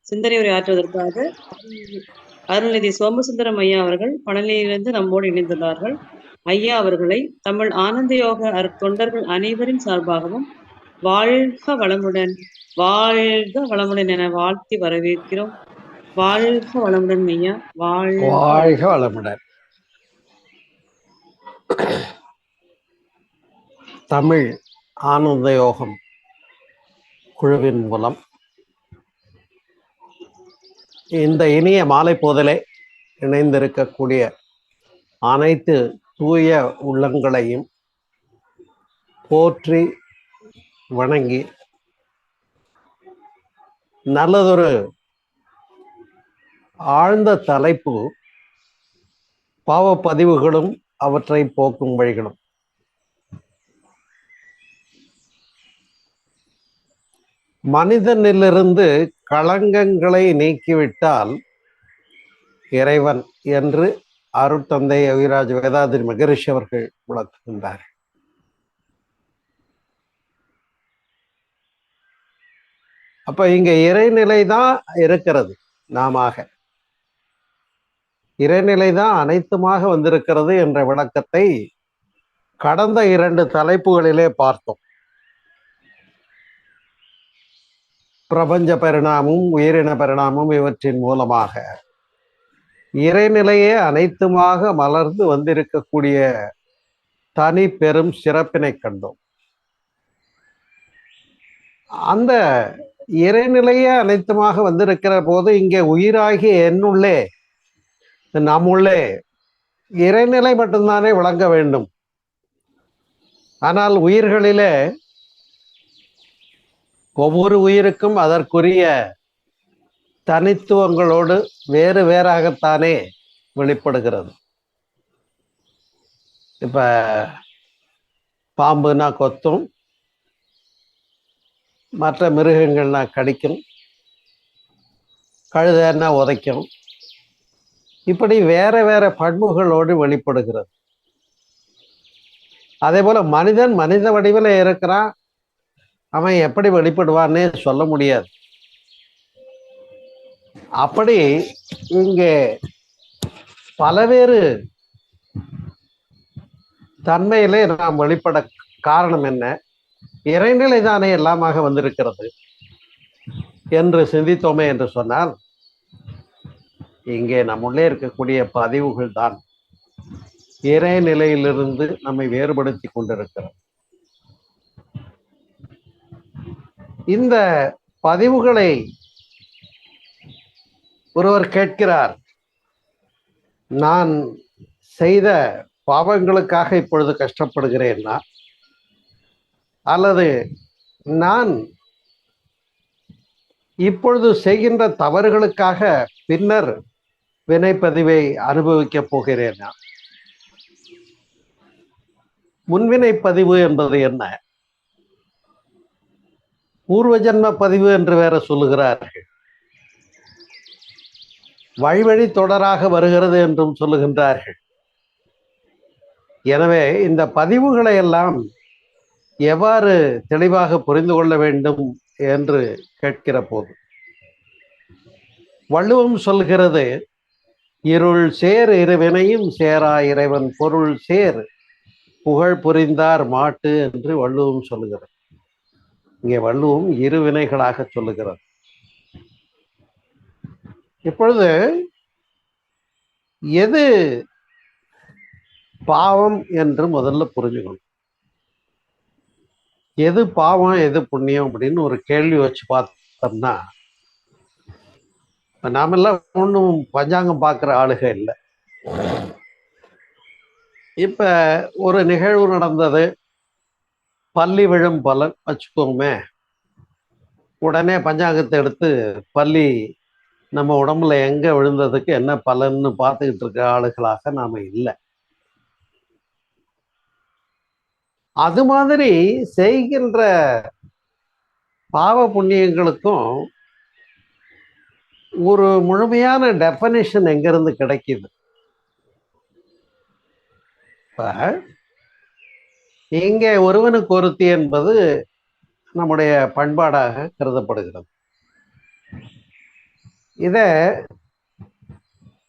சிந்தனை உரை ஆற்றுவதற்காக அருள்நிதி சோமசுந்தரம் ஐயா அவர்கள் பழனியிலிருந்து நம்மோடு இணைந்துள்ளார்கள். ஐயா அவர்களை தமிழ் ஆனந்த யோக தொண்டர்கள் அனைவரின் சார்பாகவும் வாழ்க வளமுடன், வாழ்க வளமுடன் என வாழ்த்தி வரவேற்கிறோம். வாழ்க வளமுடன் ஐயா, வாழ்க வளமுடன். தமிழ் ஆனந்த யோகம் குழுவின் மூலம் இந்த இனிய மாலை போதலே இணைந்திருக்கக்கூடிய அனைத்து தூய உள்ளங்களையும் போற்றி வணங்கி நல்லதொரு ஆழ்ந்த தலைப்பு பாவப்பதிவுகளும் அவற்றை போக்கும் வழிகளும். மனிதனிலிருந்து களங்கங்களை நீக்கிவிட்டால் இறைவன் என்று அருட்தந்தை அவிராஜ் வேதாதிரி மகரிஷி அவர்கள் விளக்குகின்றார். அப்ப இங்க இறைநிலை தான் இருக்கிறது, நாம இறைநிலை தான் அனைத்துமாக வந்திருக்கிறது என்ற விளக்கத்தை கடந்த 2 தலைப்புகளிலே பார்த்தோம். பிரபஞ்ச பரிணாமம், உயிரின பரிணாமம் இவற்றின் மூலமாக இறைநிலையே அனைத்துமாக மலர்ந்து வந்திருக்கக்கூடிய தனி பெரும் சிறப்பினை கண்டோம். அந்த இறைநிலையே அனைத்துமாக வந்திருக்கிற போது இங்கே உயிராகிய என்னுள்ளே நம்முள்ளே இறைநிலை மட்டும்தானே விளங்க வேண்டும். ஆனால் உயிர்களிலே ஒவ்வொரு உயிருக்கும் அதற்குரிய தனித்துவங்களோடு வேறு வேறாகத்தானே வெளிப்படுகிறது. இப்ப பாம்புனா கொத்தும், மற்ற மிருகங்கள்னா கடிக்கும், கழுதைன்னா உதைக்கும், இப்படி வேற வேற பண்புகளோடு வெளிப்படுகிறது. அதே போல மனிதன் மனித வடிவில் இருக்கிறான், அவன் எப்படி வெளிப்படுவான்னு சொல்ல முடியாது. அப்படி இங்கே பலவேறு தன்மையிலே நாம் வெளிப்பட காரணம் என்ன? இறைநிலை தானே எல்லாமாக வந்திருக்கிறது என்று சிந்தித்தோமே என்று சொன்னால், இங்கே நம்முள்ளே இருக்கக்கூடிய பதிவுகள் தான் இறைநிலையிலிருந்து நம்மை வேறுபடுத்தி கொண்டிருக்கிறது. இந்த பதிவுகளை ஒருவர் கேட்கிறார், நான் செய்த பாவங்களுக்காக இப்பொழுது கஷ்டப்படுகிறேன்னா, அல்லது நான் இப்பொழுது செய்கின்ற தவறுகளுக்காக பின்னர் வினைப்பதிவை அனுபவிக்கப் போகிறேனா? முன்வினை பதிவு என்பது என்ன? பூர்வ ஜன்ம பதிவு என்று வேற சொல்லுகிறார்கள். வழி தொடராக வருகிறது என்றும் சொல்லுகின்றார்கள். எனவே இந்த பதிவுகளை எல்லாம் எவ்வாறு தெளிவாக புரிந்து கொள்ள வேண்டும் என்று கேட்கிற போது வள்ளுவம் சொல்கிறது, இருள் சேர் இருவினையும் சேரா இறைவன் பொருள் சேர் புகழ் புரிந்தார் மாட்டு என்று வள்ளுவம் சொல்லுகிறது. இங்கே வள்ளுவம் இரு வினைகளாக சொல்லுகிறது. இப்பொழுது எது பாவம் என்று முதல்ல புரிஞ்சுக்கணும். எது பாவம் எது புண்ணியம் அப்படின்னு ஒரு கேள்வி வச்சு பார்த்தோம்னா, நாமெல்லாம் ஒன்றும் பஞ்சாங்கம் பார்க்குற ஆளுக இல்லை. இப்ப ஒரு நிகழ்வு நடந்தது, பல்லி விழும் பலன் வச்சுக்கோமே, உடனே பஞ்சாங்கத்தை எடுத்து பல்லி நம்ம உடம்புல எங்க விழுந்ததுக்கு என்ன பலன்னு பார்த்துக்கிட்டு இருக்க ஆளுகளாக நாம இல்லை. அது மாதிரி செய்கின்ற பாவ புண்ணியங்களுக்கும் ஒரு முழுமையான டெஃபனிஷன் எங்கிருந்து கிடைக்குது? இங்கே ஒருவனுக்கு ஒருத்தி என்பது நம்முடைய பண்பாடாக கருதப்படுகிறது. இத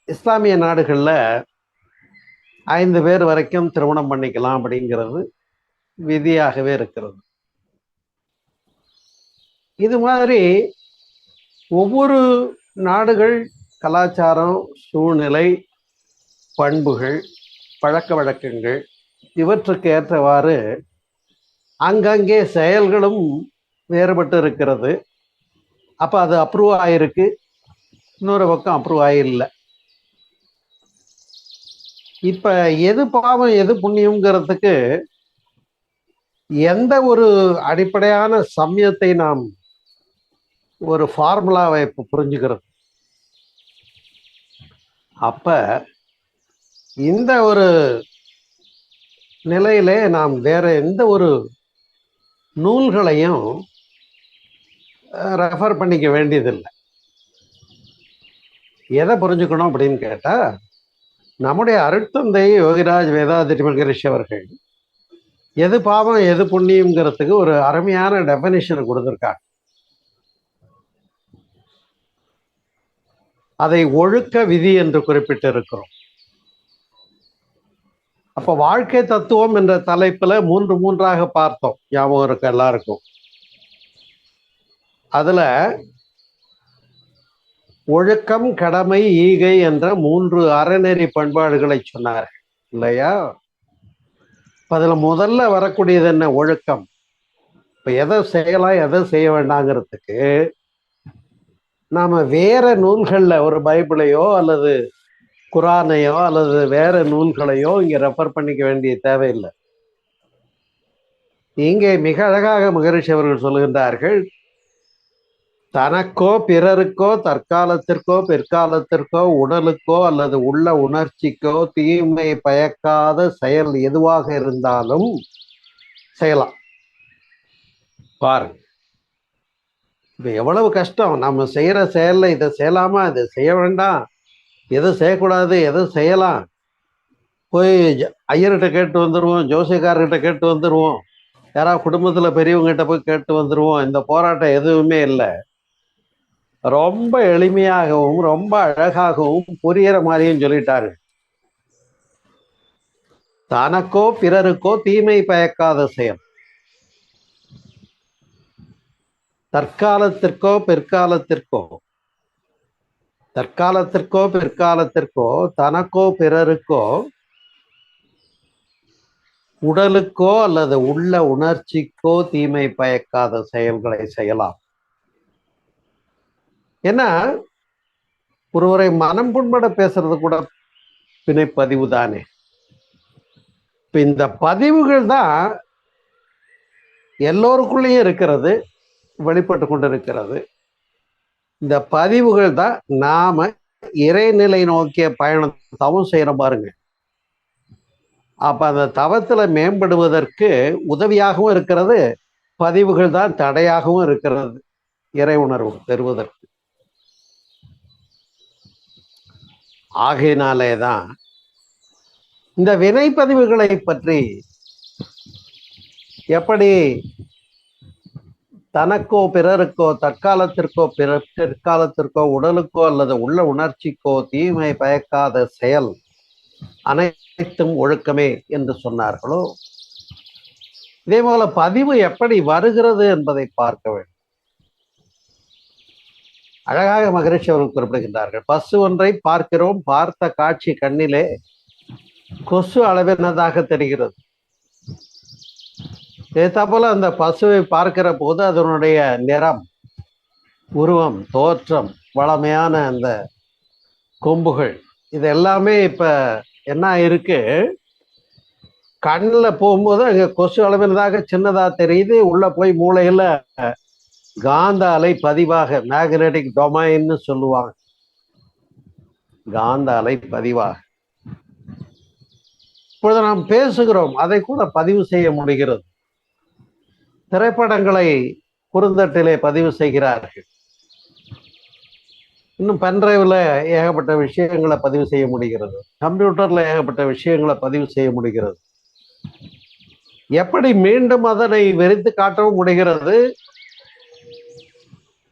இஸ்லாமிய நாடுகள்ல 5 பேர் வரைக்கும் திருமணம் பண்ணிக்கலாம் அப்படிங்கிறது விதியாகவே இருக்கிறது. இது மாதிரி ஒவ்வொரு நாடுகள் கலாச்சாரம், சூழ்நிலை, பண்புகள், பழக்க வழக்கங்கள் இவற்றுக்கு ஏற்றவாறு அங்கங்கே செயல்களும் வேறுபட்டு இருக்கிறது. அப்ப அது அப்ரூவ் ஆயிருக்கு, இன்னொரு பக்கம் அப்ரூவ் ஆயில்லை. இப்ப எது பாவம் எது புண்ணியம்ங்கிறதுக்கு எந்த ஒரு அடிப்படையான சமயத்தை நாம் ஒரு ஃபார்முலாவை புரிஞ்சுக்கிறது. அப்ப இந்த ஒரு நிலையிலே நாம் வேற எந்த ஒரு நூல்களையும் ரெஃபர் பண்ணிக்க வேண்டியதில்லை. எதை புரிஞ்சுக்கணும் அப்படின்னு கேட்டா, நம்முடைய அருட்தந்தை யோகிராஜ் வேதாத்ரி மகரிஷி அவர்கள் எது பாவம் எது புண்ணியம்ங்கிறதுக்கு ஒரு அருமையான டெஃபினிஷன் கொடுத்திருக்காங்க. அதை ஒழுக்க விதி என்று குறிப்பிட்டு இருக்கிறோம். அப்ப வாழ்க்கை தத்துவம் என்ற தலைப்புல 3 பார்த்தோம், ஞாபகம் இருக்கு எல்லாருக்கும். அதுல ஒழுக்கம், கடமை, ஈகை என்ற 3 அறநெறி பண்பாடுகளை சொன்னார் இல்லையா? அதுல முதல்ல வரக்கூடியது என்ன? ஒழுக்கம். இப்ப எதை செய்யலாம் எதை செய்ய வேண்டாங்கிறதுக்கு நாம வேற நூல்கள்ல ஒரு பைபிளையோ அல்லது குரானையோ அல்லது வேற நூல்களையோ இங்க ரெஃபர் பண்ணிக்க வேண்டிய தேவையில்லை. இங்கே மிக அழகாக மகரிஷி அவர்கள் சொல்லுகின்றார்கள், தனக்கோ பிறருக்கோ தற்காலத்திற்கோ பிற்காலத்திற்கோ உடலுக்கோ அல்லது உள்ள உணர்ச்சிக்கோ தீமை பயக்காத செயல் எதுவாக இருந்தாலும் செய்யலாம். பாருங்க, இப்ப எவ்வளவு கஷ்டம். நம்ம செய்யற செயல்ல இதை செய்யலாமா, இதை செய்ய வேண்டாம், எதை செய்யக்கூடாது, எதை செய்யலாம், போய் ஐயர்கிட்ட கேட்டு வந்துடுவோம், ஜோசியக்காரர்கிட்ட கேட்டு வந்துடுவோம், யாராவது குடும்பத்துல பெரியவங்ககிட்ட போய் கேட்டு வந்துடுவோம். இந்த போராட்டம் எதுவுமே இல்லை. ரொம்ப எளிமையாகவும் ரொம்ப அழகாகவும் புரியிற மாதிரியும் சொல்லிட்டாரு. தனக்கோ பிறருக்கோ தீமை பயக்காத செயல், தற்காலத்திற்கோ பிற்காலத்திற்கோ பிற்காலத்திற்கோ தனக்கோ பிறருக்கோ உடலுக்கோ அல்லது உள்ள உணர்ச்சிக்கோ தீமை பயக்காத செயல்களை செய்யலாம். ஏன்னா ஒருவரை மனம் புண்பட பேசுறது கூட பிணைப்பதிவு தானே. இப்ப இந்த பதிவுகள் தான் எல்லோருக்குள்ளேயும் இருக்கிறது, வெளிப்பட்டு கொண்டிருக்கிறது. இந்த பதிவுகள் தான் நாம இறைநிலை நோக்கிய பயணம் தவம் செய்யறோம் பாருங்க. அப்ப அந்த தவத்துல மேம்படுவதற்கு உதவியாகவும் இருக்கிறது, பதிவுகள் தான் தடையாகவும் இருக்கிறது இறை உணர்வு பெறுவதற்கு. ஆகையினாலேதான் இந்த வினை பதிவுகளை பற்றி எப்படி தனக்கோ பிறருக்கோ தற்காலத்திற்கோ பிற்காலத்திற்கோ உடலுக்கோ அல்லது உள்ள உணர்ச்சிக்கோ தீமை பயக்காத செயல் அனைத்தும் ஒழுக்கமே என்று சொன்னார்களோ, இதே போல பதிவு எப்படி வருகிறது என்பதை பார்க்க வேண்டும். அழகாக மகரிஷி அவர்கள் குறிப்பிடுகின்றார்கள், பசு ஒன்றை பார்க்கிறோம், பார்த்த காட்சி கண்ணிலே கொசு அளவினதாக தெரிகிறது. போல அந்த பசுவை பார்க்கிற போது அதனுடைய நிறம், உருவம், தோற்றம், வளமையான அந்த கொம்புகள், இது எல்லாமே இப்ப என்ன இருக்கு, கண்ணில் போகும்போது அங்க கொசு அளவினதாக சின்னதா தெரியுது. உள்ள போய் மூளையில காந்த அலை பதிவாக, மேக்னெட்டிக் டொமைன்னு சொல்லுவாங்க, காந்த அலை பதிவாக இப்பொழுது நாம் பேசுகிறோம், அதை கூட பதிவு செய்ய முடிகிறது. திரைப்படங்களை குறுந்தட்டிலே பதிவு செய்கிறார்கள், இன்னும் பென்டிரைவ்ல ஏகப்பட்ட விஷயங்களை பதிவு செய்ய முடிகிறது, கம்ப்யூட்டர்ல ஏகப்பட்ட விஷயங்களை பதிவு செய்ய முடிகிறது. எப்படி மீண்டும் அதனை வெறித்து காட்டவும் முடிகிறது,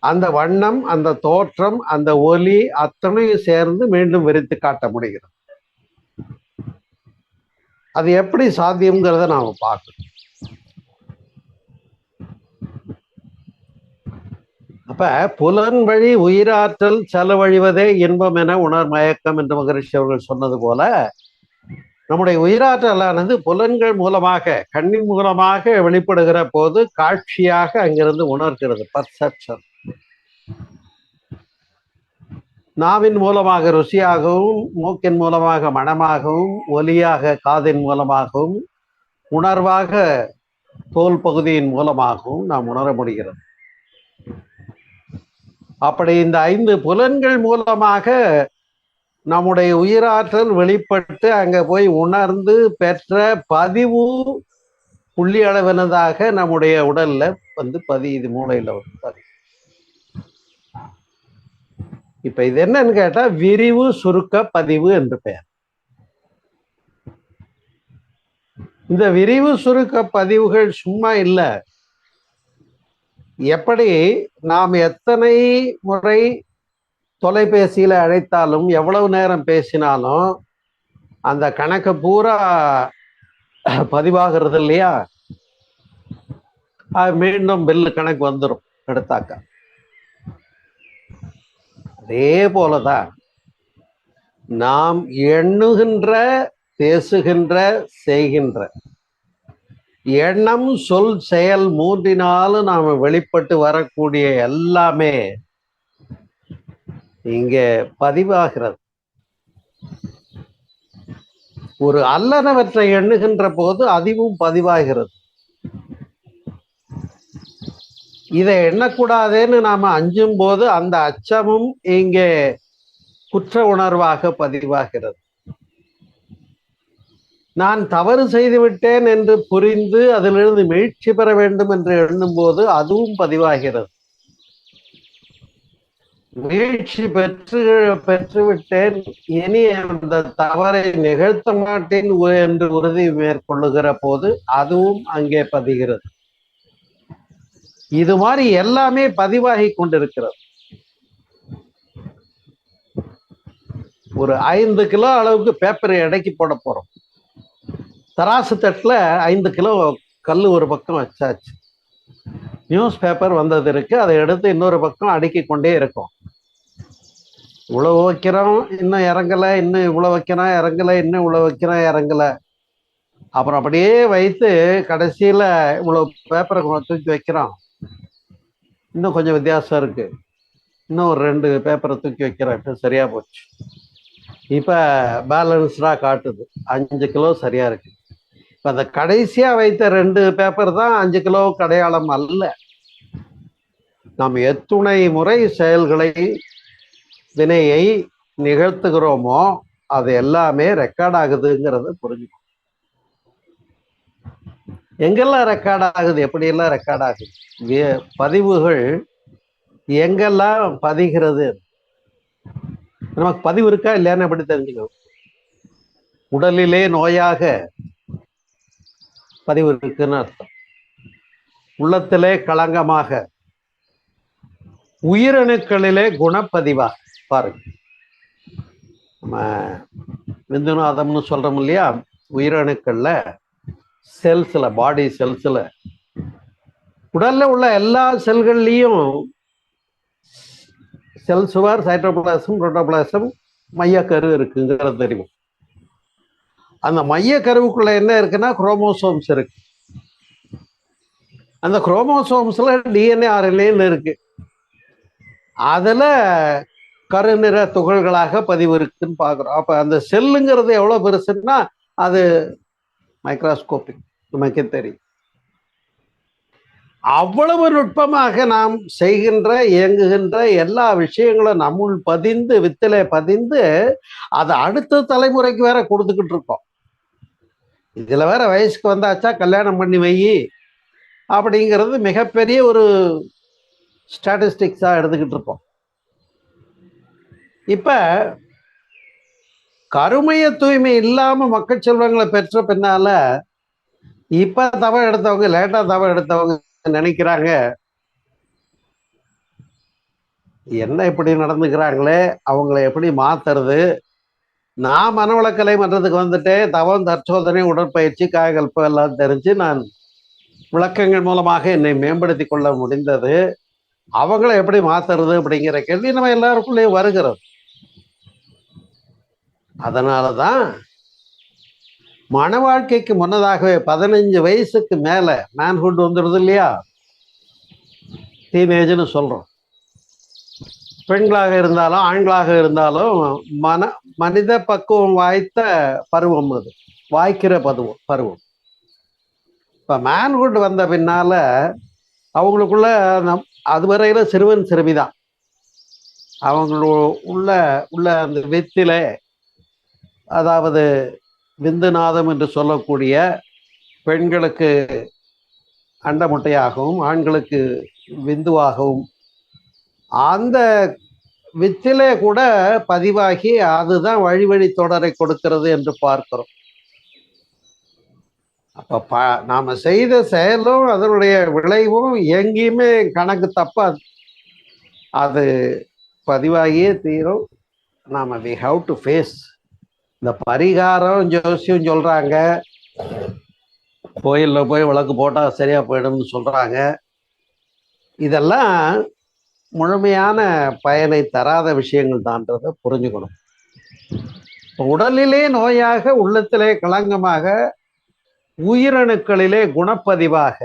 அந்த வண்ணம், அந்த தோற்றம், அந்த ஒலி அத்தனையும் சேர்ந்து மீண்டும் விரித்து காட்ட முடிகிறது. அது எப்படி சாத்தியம்ங்கிறத நாம பார்க்கணும். அப்ப புலன் வழி உயிராற்றல் செலவழிவதே இன்பம் என உணர் மயக்கம் என்று மகரிஷி அவர்கள் சொன்னது போல, நம்முடைய உயிராற்றலானது புலன்கள் மூலமாக, கண்ணின் மூலமாக வெளிப்படுகிற போது காட்சியாக அங்கிருந்து உணர்கிறது, பர்செப்ஷன். நாவின் மூலமாக ருசியாகவும், மூக்கின் மூலமாக மணமாகவும், ஒலியாக காதின் மூலமாகவும், உணர்வாக தோல் பகுதியின் மூலமாகவும் நாம் உணர முடிகிறது. அப்படி இந்த 5 புலன்கள் மூலமாக நம்முடைய உயிராற்றல் வெளிப்பட்டு அங்க போய் உணர்ந்து பெற்ற பதிவு புள்ளி அளவினதாக நம்முடைய உடல்ல வந்து பதியுது, மூளையில வந்து பதிவு. இப்ப இது என்னன்னு கேட்டா விரிவு சுருக்க பதிவு என்று பெயர். இந்த விரிவு சுருக்க பதிவுகள் சும்மா இல்லை. எப்படி நாம் எத்தனை முறை தொலைபேசியில அழைத்தாலும், எவ்வளவு நேரம் பேசினாலும் அந்த கணக்கு பூரா பதிவாகிறது இல்லையா? மீண்டும் பில்லு கணக்கு வந்துடும் எடுத்தாக்கா. அதே போலதான் நாம் எண்ணுகின்ற, பேசுகின்ற, செய்கின்ற எண்ணம், சொல், செயல் மூன்றினாலும் நாம வெளிப்பட்டு வரக்கூடிய எல்லாமே இங்கே பதிவாகிறது. ஒரு அல்லனவற்றை எண்ணுகின்ற போது அதுவும் பதிவாகிறது. இதை எண்ணக்கூடாதுன்னு நாம அஞ்சும் போது அந்த அச்சமும் இங்கே குற்ற உணர்வாக பதிவாகிறது. நான் தவறு செய்து விட்டேன் என்று புரிந்து அதிலிருந்து மீட்சி பெற வேண்டும் என்று எண்ணும் போது அதுவும் பதிவாகிறது. மீட்சி பெற்றுவிட்டேன், இனி அந்த தவறை நிகழ்த்த மாட்டேன் என்று உறுதி மேற்கொள்ளுகிற போது அதுவும் அங்கே பதிகிறது. இது மாதிரி எல்லாமே பதிவாகி கொண்டிருக்கிறது. ஒரு 5 கிலோ அளவுக்கு பேப்பரை எடைக்கு போட போறோம். தராசு தட்டுல 5 கிலோ கல் ஒரு பக்கம் வச்சாச்சு. நியூஸ் பேப்பர் வந்தது இருக்கு, அதை எடுத்து இன்னொரு பக்கம் அடுக்கி கொண்டே இருக்கும். இவ்வளவு வைக்கிறோம், இன்னும் இறங்கல, இன்னும் இவ்வளவு வைக்கிறோம் இறங்கல, இன்னும் இவ்வளவு வைக்கிறோம் இறங்கல. அப்புறம் அப்படியே வைத்து கடைசியில இவ்வளவு பேப்பரை தூக்கி வைக்கிறோம், இன்னும் கொஞ்சம் வித்தியாசம் இருக்கு, இன்னும் ஒரு 2 பேப்பரை தூக்கி வைக்கிறேன், சரியா போச்சு. இப்ப பேலன்ஸ்டா காட்டுது, 5 கிலோ சரியா இருக்கு. இப்ப அந்த கடைசியா வைத்த 2 பேப்பர் தான் 5 கிலோவுக்கு அடையாளம் அல்ல. நாம் எத்துணை முறை செயல்களை, வினையை நிகழ்த்துகிறோமோ அது எல்லாமே ரெக்கார்ட் ஆகுதுங்கிறத புரிஞ்சுக்கணும். எங்கெல்லாம் ரெக்கார்ட் ஆகுது, எப்படியெல்லாம் ரெக்கார்ட் ஆகுது, பதிவுகள் எங்கெல்லாம் பதிகிறது, நமக்கு பதிவு இருக்கா இல்லையான்னு எப்படி தெரிஞ்சுக்கணும்? உடலிலே நோயாக பதிவு இருக்குன்னு அர்த்தம். உள்ளத்திலே களங்கமாக, உயிரணுக்களிலே குணப்பதிவாக. பாருங்க, நம்ம விந்துநாதம்னு சொல்றோம் இல்லையா, உயிரணுக்கள்ல செல்ஸ்ல, பாடி செல்ஸ்ல, உடல்ல உள்ள எல்லா செல்கள்லையும் செல் சுவர், சைட்டோபிளாசம், புரோட்டோபிளாசம், மையக்கரு இருக்குங்கிறது தெரியும். அந்த மைய கருவுக்குள்ள என்ன இருக்குன்னா குரோமோசோம்ஸ் இருக்கு. அந்த குரோமோசோம்ஸ்ல டிஎன்ஏ, ஆர்என்ஏன்னு இருக்கு. அதுல கருநிற துகள்களாக பதிவு இருக்குன்னு பாக்குறோம். அப்ப அந்த செல்லுங்கிறது எவ்வளவு பெருசுன்னா அது மைக்ரோஸ்கோபிக், நமக்கே தெரியும். அவ்வளவு நுட்பமாக நாம் செய்கின்ற, இயங்குகின்ற எல்லா விஷயங்களும் நம்முள் பதிந்து, வித்திலே பதிந்து, அதை அடுத்த தலைமுறைக்கு வேற கொடுத்துக்கிட்டு இருக்கோம். இதுல வேற வயசுக்கு வந்தாச்சா கல்யாணம் பண்ணி வை அப்படிங்கிறது மிகப்பெரிய ஒரு ஸ்டாட்டிஸ்டிக்ஸா எடுத்துக்கிட்டு இருக்கோம். இப்ப கருமைய தூய்மை இல்லாம மக்கள் செல்வங்களை பெற்ற பின்னால இப்ப தவறு எடுத்தவங்க, லேட்டா தவறு எடுத்தவங்க நினைக்கிறாங்க என்ன இப்படி நடந்துக்கிறாங்களே, அவங்கள எப்படி மாத்துறது? நான் மனவளக்கலை மன்றத்துக்கு வந்துட்டு தவம், தற்சோதனை, உடற்பயிற்சி, காயகல்பம் எல்லாம் தெரிஞ்சு நான் விளக்கங்கள் மூலமாக என்னை மேம்படுத்தி கொள்ள முடிந்தது. அவங்கள எப்படி மாத்துறது அப்படிங்கிற கேள்வி நம்ம எல்லாருக்குள்ளேயும் வருகிறது. அதனாலதான் மன வாழ்க்கைக்கு முன்னதாகவே 15 வயசுக்கு மேல மேன்ஹுட் வந்துடுது இல்லையா, டீனேஜ்னு சொல்றோம். பெண்களாக இருந்தாலும் ஆண்களாக இருந்தாலும் மனித பக்குவம் வாய்த்த பருவம் அது, வாய்க்கிற பருவம். இப்ப மேன்ஹுட் வந்த பின்னால அவங்களுக்குள்ள அதுவரையில சிறுவன் சிறுமிதான். உள்ள உள்ள அந்த வித்திலே, அதாவது விந்துநாதம் என்று சொல்லக்கூடிய பெண்களுக்கு அண்டமுட்டையாகவும் ஆண்களுக்கு விந்துவாகவும் அந்த வித்திலே கூட பதிவாகி அதுதான் வழி வழி தொடரை கொடுக்கிறது என்று பார்க்கிறோம். அப்ப நாம செய்த செயலும் அதனுடைய விளைவும் எங்கேயுமே கணக்கு தப்பாது, அது பதிவாகியே தீரும். நாம வி ஹவ் டு ஃபேஸ். இந்த பரிகாரம் ஜோசியம் சொல்றாங்க, கோயில்ல போய் விளக்கு போட்டா சரியா போயிடும்னு சொல்றாங்க. இதெல்லாம் முழுமையான பயனை தராத விஷயங்கள் தான்றதை புரிஞ்சுக்கணும். உடலிலே நோயாக, உள்ளத்திலே களங்கமாக, உயிரணுக்களிலே குணப்பதிவாக,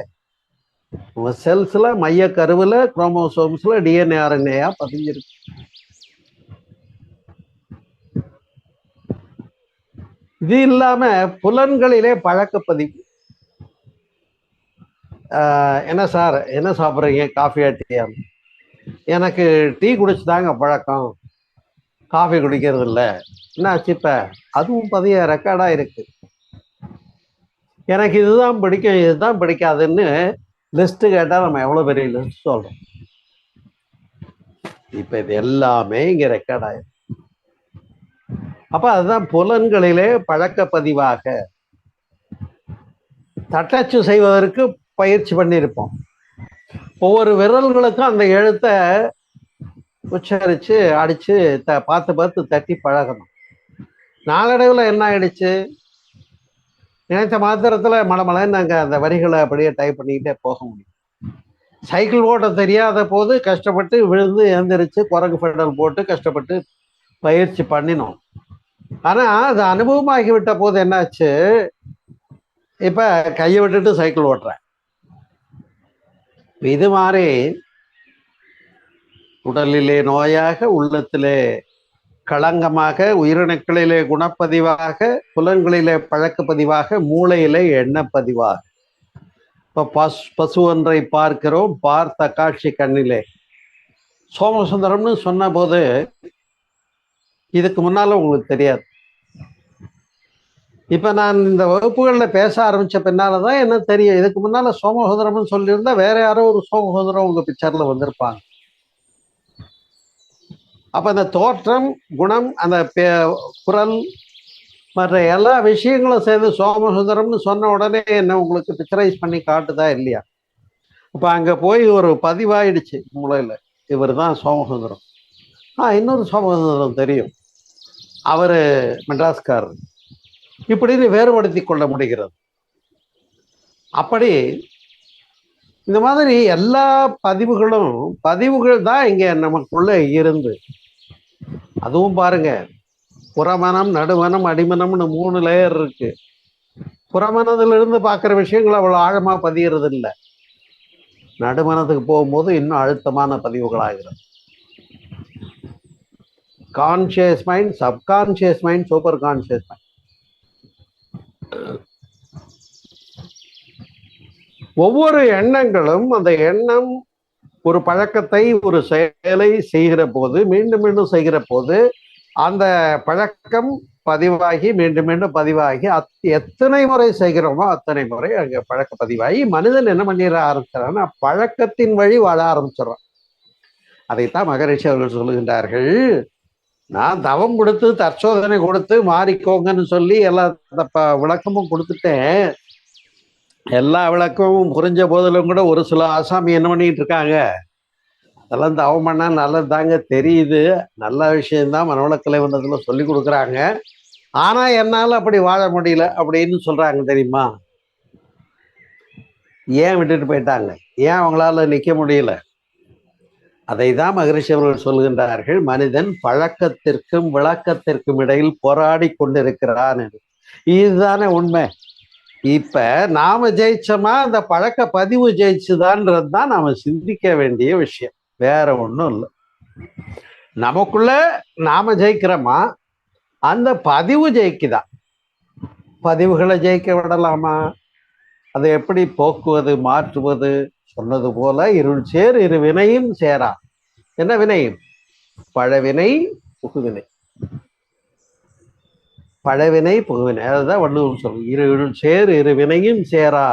செல்ஸ்ல, மைய கருவுல, குரோமோசோம்ஸ்ல டிஎன்ஏ ஆர்என்ஏயா பதிஞ்சிருக்கு. இது இல்லாம புலன்களிலே பழக்கப்பதிவு. என்ன சார், என்ன சாப்பிட்றீங்க, காஃபியா டீயா? எனக்கு டீ குடிச்சுதாங்க பழக்கம், காஃபி குடிக்கிறது இல்லை. என்னாச்சு இப்ப? அதுவும் பதிய ரெக்கார்டா இருக்கு. எனக்கு இதுதான் பிடிக்கும், இதுதான் பிடிக்காதுன்னு லிஸ்ட் கேட்டா நம்ம எவ்வளவு பெரிய லிஸ்ட் சொல்றோம். இப்ப இது எல்லாமே இங்க ரெக்கார்ட் ஆயிருக்கு. அப்ப அதுதான் புலன்களிலே பழக்க பதிவாக தட்டச்சு செய்வதற்கு பயிற்சி பண்ணியிருப்போம். ஒவ்வொரு விரல்களுக்கும் அந்த எழுத்தை உச்சரிச்சு அடிச்சு பார்த்து பார்த்து தட்டி பழகணும். நாளடைவில் என்ன ஆயிடுச்சு, நினைத்த மாத்திரத்துல மலமலன்னு நாங்க அந்த வரிகளை அப்படியே டைப் பண்ணிக்கிட்டே போக முடியும். சைக்கிள் ஓட்ட தெரியாத போது கஷ்டப்பட்டு விழுந்து எழுந்திரிச்சு குரங்கு பெடல் போட்டு கஷ்டப்பட்டு பயிற்சி பண்ணினோம். ஆனா அது அனுபவமாகி விட்ட போது என்னாச்சு, இப்ப கையை விட்டுட்டு சைக்கிள் ஓட்டுறேன். இது மாதிரி உடலிலே நோயாக, உள்ளத்திலே களங்கமாக, உயிரணுக்களிலே குணப்பதிவாக, புலன்களிலே பழக்கப்பதிவாக, மூளையிலே எண்ணப்பதிவாக. இப்ப பசு ஒன்றை பார்க்கிறோம், பார்த்த காட்சி கண்ணிலே. சோமசுந்தரம்னு சொன்ன போது இதுக்கு முன்னால உங்களுக்கு தெரியாது. இப்ப நான் இந்த வகுப்புகள்ல பேச ஆரம்பிச்ச பின்னாலதான் என்ன தெரியும். இதுக்கு முன்னால சோமசுந்தரம்னு சொல்லியிருந்தா வேற யாரோ ஒரு சோமசுந்தரம் உங்க பிக்சர்ல வந்திருப்பாங்க. அப்ப அந்த தோற்றம், குணம், அந்த குரல், மற்ற எல்லா விஷயங்களும் சேர்ந்து சோமசுந்தரம்னு சொன்ன உடனே என்ன உங்களுக்கு பிக்சரைஸ் பண்ணி காட்டுதா இல்லையா? அப்ப அங்க போய் ஒரு பதிவாயிடுச்சு மூளையில, இவர் தான் சோமசுந்தரம். இன்னொரு சோமசுந்தரம் தெரியும், அவரு மெட்ராஸ்காரர், இப்படின்னு வேறுபடுத்தி கொள்ள முடிகிறது. அப்படி இந்த மாதிரி எல்லா பதிவுகள் தான் இங்க நமக்குள்ள இருந்து, அதுவும் பாருங்க, புறமனம், நடுமனம், அடிமனம்னு 3 லேயர் இருக்கு. புறமனதுல இருந்து பார்க்குற விஷயங்கள் அவ்வளவு ஆழமா பதிகிறது இல்லை. நடுமனத்துக்கு போகும்போது இன்னும் அழுத்தமான பதிவுகள் ஆகிறது. Conscious mind, subconscious mind, super conscious mind. ஒவ்வொரு எண்ணங்களும், அந்த எண்ணம் ஒரு பழக்கத்தை, ஒரு செயலை செய்கிற போது, மீண்டும் மீண்டும் செய்கிற போது, அந்த பழக்கம் பதிவாகி மீண்டும் மீண்டும் பதிவாகி எத்தனை முறை செய்கிறோமோ அத்தனை முறை அங்க பழக்க பதிவாகி மனிதன் என்ன பண்ணிட ஆரம்பிச்சான்னா பழக்கத்தின் வழி வாழ ஆரம்பிச்சிடறான். அதைத்தான் மகரிஷி அவர்கள் சொல்லுகின்றார்கள், நான் தவம் கொடுத்து தற்சோதனை கொடுத்து மாறிக்கோங்கன்னு சொல்லி எல்லா விளக்கமும் கொடுத்துட்டேன். எல்லா விளக்கமும் புரிஞ்ச போதிலும் கூட ஒரு சில ஆசாமி என்ன பண்ணிட்டு இருக்காங்க, அதெல்லாம் தவம் பண்ணா நல்லது தாங்க, தெரியுது. நல்ல விஷயம்தான் மனவளக்கலை வந்ததுல சொல்லி கொடுக்குறாங்க. ஆனா என்னால அப்படி வாழ முடியல அப்படின்னு சொல்றாங்க தெரியுமா? ஏன் விட்டுட்டு போயிட்டாங்க? ஏன் அவங்களால நிக்க முடியல? அதை தான் மகரிஷி அவர்கள் சொல்கின்றார்கள், மனிதன் பழக்கத்திற்கும் விளக்கத்திற்கும் இடையில் போராடி கொண்டிருக்கிறான் என்று. இதுதானே உண்மை. இப்ப நாம ஜெயிச்சோமா அந்த பழக்க பதிவு ஜெயிச்சுதான்றது தான் நாம சிந்திக்க வேண்டிய விஷயம். வேற ஒண்ணும் இல்லை. நமக்குள்ள நாம ஜெயிக்கிறோமா, அந்த பதிவு ஜெயிக்குதா? பதிவுகளை ஜெயிக்க விடலாமா? அதை எப்படி போக்குவது, மாற்றுவது? சொன்னது போல இருள் சேர் இரு வினையும் சேரா. என்ன வினை? பழவினை புகுவினை. பழவினை புகுவினை, அதுதான் வள்ளுவர் சொல்லும். இருள் சேர் இரு வினையும் சேரா,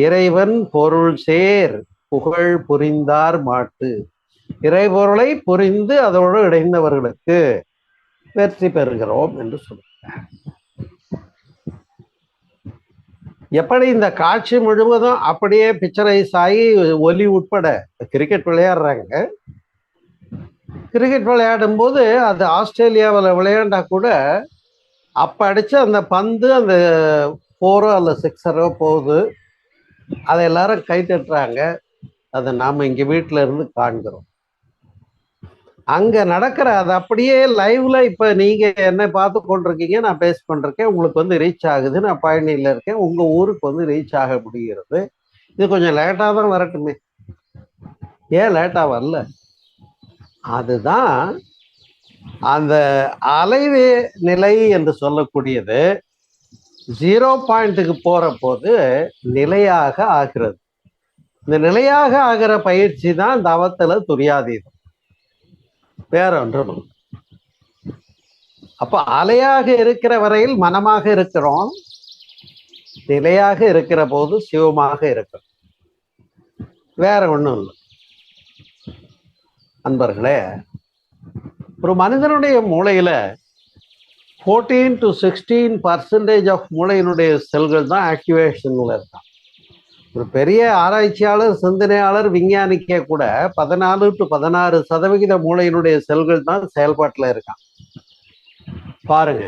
இறைவன் பொருள் சேர் புகழ் புரிந்தார் மாட்டு. இறைபொருளை புரிந்து அதோடு இணைந்தவர்களுக்கு வெற்றி பெறுகிறோம் என்று சொல்லுங்க. எப்படி இந்த காட்சி முழுவதும் அப்படியே பிக்சரைஸ் ஆகி ஒலி உட்பட கிரிக்கெட் விளையாடுறாங்க. கிரிக்கெட் விளையாடும் போது அது ஆஸ்திரேலியாவில் விளையாண்டா கூட அப்ப அடிச்ச அந்த பந்து அந்த 4 அல்ல 6 போகுது, அதை எல்லாரும் கை தட்டுறாங்க. அதை நாம இங்க வீட்டுல இருந்து காண்கிறோம். அங்க நடக்கிற அது அப்படியே லைவ்ல இப்ப நீங்க என்ன பார்த்து கொண்டிருக்கீங்க, நான் பேசி கொண்டிருக்கேன், உங்களுக்கு வந்து ரீச் ஆகுது. நான் பழனியில இருக்கேன், உங்க ஊருக்கு வந்து ரீச் ஆக முடிகிறது. இது கொஞ்சம் லேட்டா தான் வரட்டுமே. ஏன் லேட்டா வரல? அதுதான் அந்த அலைவே நிலை என்று சொல்லக்கூடியது 0 பாயிண்ட்டுக்கு போற போது நிலையாக ஆகிறது. இந்த நிலையாக ஆகிற பயிற்சி தான் தவத்துல துரியாதீதம், வேற ஒன்றும். அப்ப அலையாக இருக்கிற வரையில் மனமாக இருக்கிறோம், நிலையாக இருக்கிற போது சிவமாக இருக்கிறோம், வேற ஒண்ணும் இல்லை. அன்பர்களே, ஒரு மனிதனுடைய மூளையில 14 to 16% ஆஃப் மூளையினுடைய செல்கள் தான் ஆக்டிவேஷன்ல இருக்கான். ஒரு பெரிய ஆராய்ச்சியாளர், சிந்தனையாளர், விஞ்ஞானிக்கே கூட 14 to 16% மூளையினுடைய செல்கள் தான் செயல்பாட்டுல இருக்கான். பாருங்க.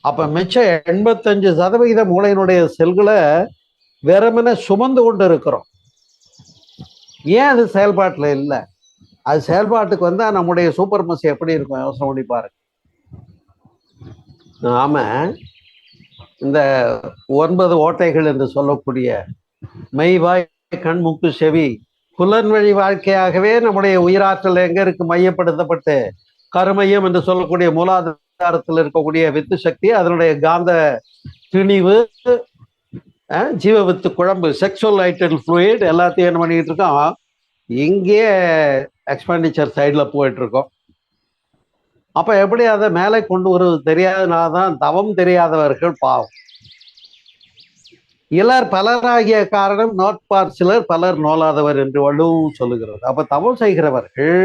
அப்ப மிச்சம் 85% மூளையினுடைய செல்களை வெறுமனே சுமந்து கொண்டு இருக்கிறோம். ஏன் அது செயல்பாட்டுல இல்லை? அது செயல்பாட்டுக்கு வந்தா நம்முடைய சூப்பர் மஸ் எப்படி இருக்கும் யோசனை பண்ணி பாருங்க. நாம இந்த 9 ஓட்டைகள் என்று சொல்லக்கூடிய மெய், வாய், கண், மூக்கு, செவி, புலன்வழி வாழ்க்கையாகவே நம்முடைய உயிராற்றல் எங்க இருக்கு? மையப்படுத்தப்பட்டு கருமையம் என்று சொல்லக்கூடிய மூலாதாரத்தில் இருக்கக்கூடிய வித்து சக்தி, அதனுடைய காந்த திணிவு, ஜீவ வித்து குழம்பு, செக்ஷுவல் ஐட்டல் ஃப்ளூயிட் எல்லாத்தையும் என்ன பண்ணிட்டு இருக்கோம்? இங்கே எக்ஸ்பெண்டிச்சர் சைட்ல போயிட்டு இருக்கோம். அப்ப எப்படி அதை மேலே கொண்டு வருவது தெரியாதனால்தான் தவம் தெரியாதவர்கள் பாவம். இலர் பலராகிய காரணம் நோட்பார் சிலர், பலர் நோலாதவர் என்று வள்ளுவம் சொல்லுகிறது. அப்ப தவம் செய்கிறவர்கள்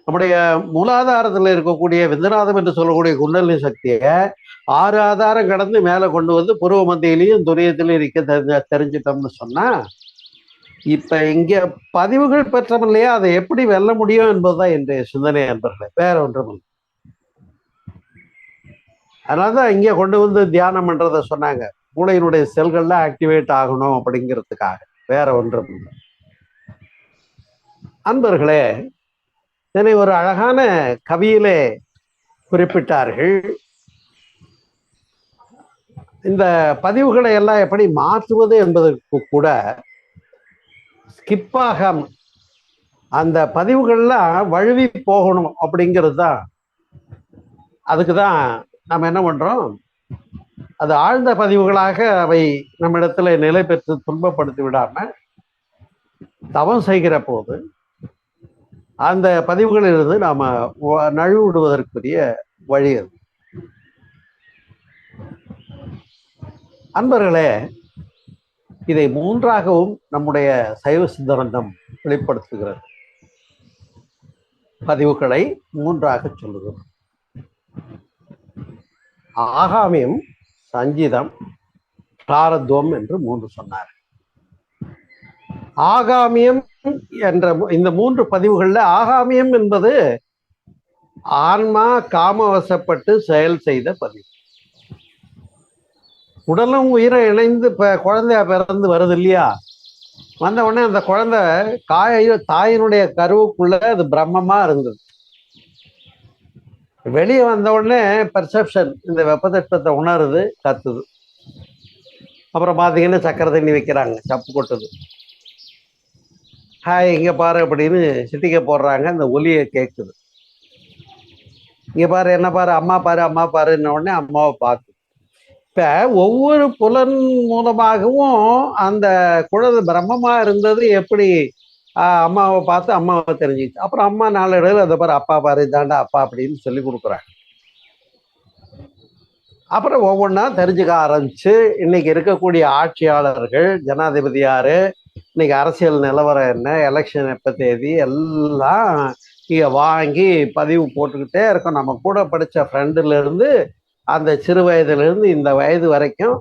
நம்முடைய மூலாதாரத்தில் இருக்கக்கூடிய விந்தநாதம் என்று சொல்லக்கூடிய குண்டலினி சக்தியை 6 ஆதாரம் கடந்து மேலே கொண்டு வந்து புருவ மத்தியிலையும் துரியத்திலையும் இருக்க தெரிஞ்சிட்டோம்னு சொன்னா, இப்ப இங்க பதிவுகள் பெற்றோம் இல்லையா, அதை எப்படி வெல்ல முடியும் என்பதுதான் என்னுடைய சிந்தனை அன்பர்களே, வேற ஒன்றும் இல்லை. அதனாலதான் இங்க கொண்டு வந்து தியானம் பண்றத சொன்னாங்க, மூளையினுடைய செல்கள்லாம் ஆக்டிவேட் ஆகணும் அப்படிங்கிறதுக்காக, வேற ஒன்றும் இல்லை. அன்பர்களே, இதனை ஒரு அழகான கவியிலே குறிப்பிட்டார்கள். இந்த பதிவுகளை எல்லாம் எப்படி மாற்றுவது என்பதற்கு கூட ஸ்கிப்பாக அந்த பதிவுகள்லாம் வழுவி போகணும் அப்படிங்கிறது தான். அதுக்கு தான் நம்ம என்ன பண்றோம், அது ஆழ்ந்த பதிவுகளாக அவை நம்ம இடத்துல நிலை பெற்று துன்பப்படுத்தி விடாம தவம் செய்கிற போது அந்த பதிவுகளிலிருந்து நாம நழுவிடுவதற்குரிய வழி அது. அன்பர்களே, இதை 3ஆகவும் நம்முடைய சைவ சித்தாந்தம் வெளிப்படுத்துகிறது. பதிவுகளை 3ஆக சொல்லுகிறோம். ஆகாமியம், சஞ்சிதம், பிராரத்துவம் என்று 3 சொன்னார். ஆகாமியம் என்ற இந்த 3 பதிவுகள்ல ஆகாமியம் என்பது ஆன்மா காமவசப்பட்டு செயல் செய்த பதிவு. உடலும் உயிரை இணைந்து குழந்தையா பிறந்து வருது இல்லையா, வந்த உடனே அந்த குழந்தை தாயினுடைய கருவுக்குள்ள அது பிரம்மமா இருந்தது. வெளியே வந்த உடனே பெர்செப்ஷன், இந்த வெப்பத்தட்பத்தை உணருது, கத்துது. அப்புறம் பாத்தீங்கன்னா சக்கரை தண்ணி வைக்கிறாங்க, சப்பு கொட்டுது, ஹாய் இங்க பாரு அப்படின்னு சிட்டிக்க போடுறாங்க, அந்த ஒலியை கேட்குது. இங்க பாரு, என்ன பாரு, அம்மா பாரு, அம்மா பாருன்ன உடனே அம்மாவை பார்த்து. இப்ப ஒவ்வொரு புலன் மூலமாகவும் அந்த குழந்தை பிரம்மமா இருந்தது எப்படி அம்மாவை பார்த்து அம்மாவை தெரிஞ்சுச்சு. அப்புறம் அம்மா நாளடைவில் அதை பாரு, அப்பா பாரு, இதாண்டா அப்பா அப்படின்னு சொல்லி கொடுக்குறாங்க. அப்புறம் ஒவ்வொன்றா தெரிஞ்சுக்க ஆரம்பிச்சு இன்னைக்கு இருக்கக்கூடிய ஆட்சியாளர்கள், ஜனாதிபதி யாரு, இன்னைக்கு அரசியல் நிலவரம் என்ன, எலெக்ஷன் எப்ப தேதி, எல்லாம் இங்க வாங்கி பதிவு போட்டுக்கிட்டே இருக்கோம். நம்ம கூட படிச்ச ஃப்ரெண்டுல இருந்து அந்த சிறு வயதுல இருந்து இந்த வயது வரைக்கும்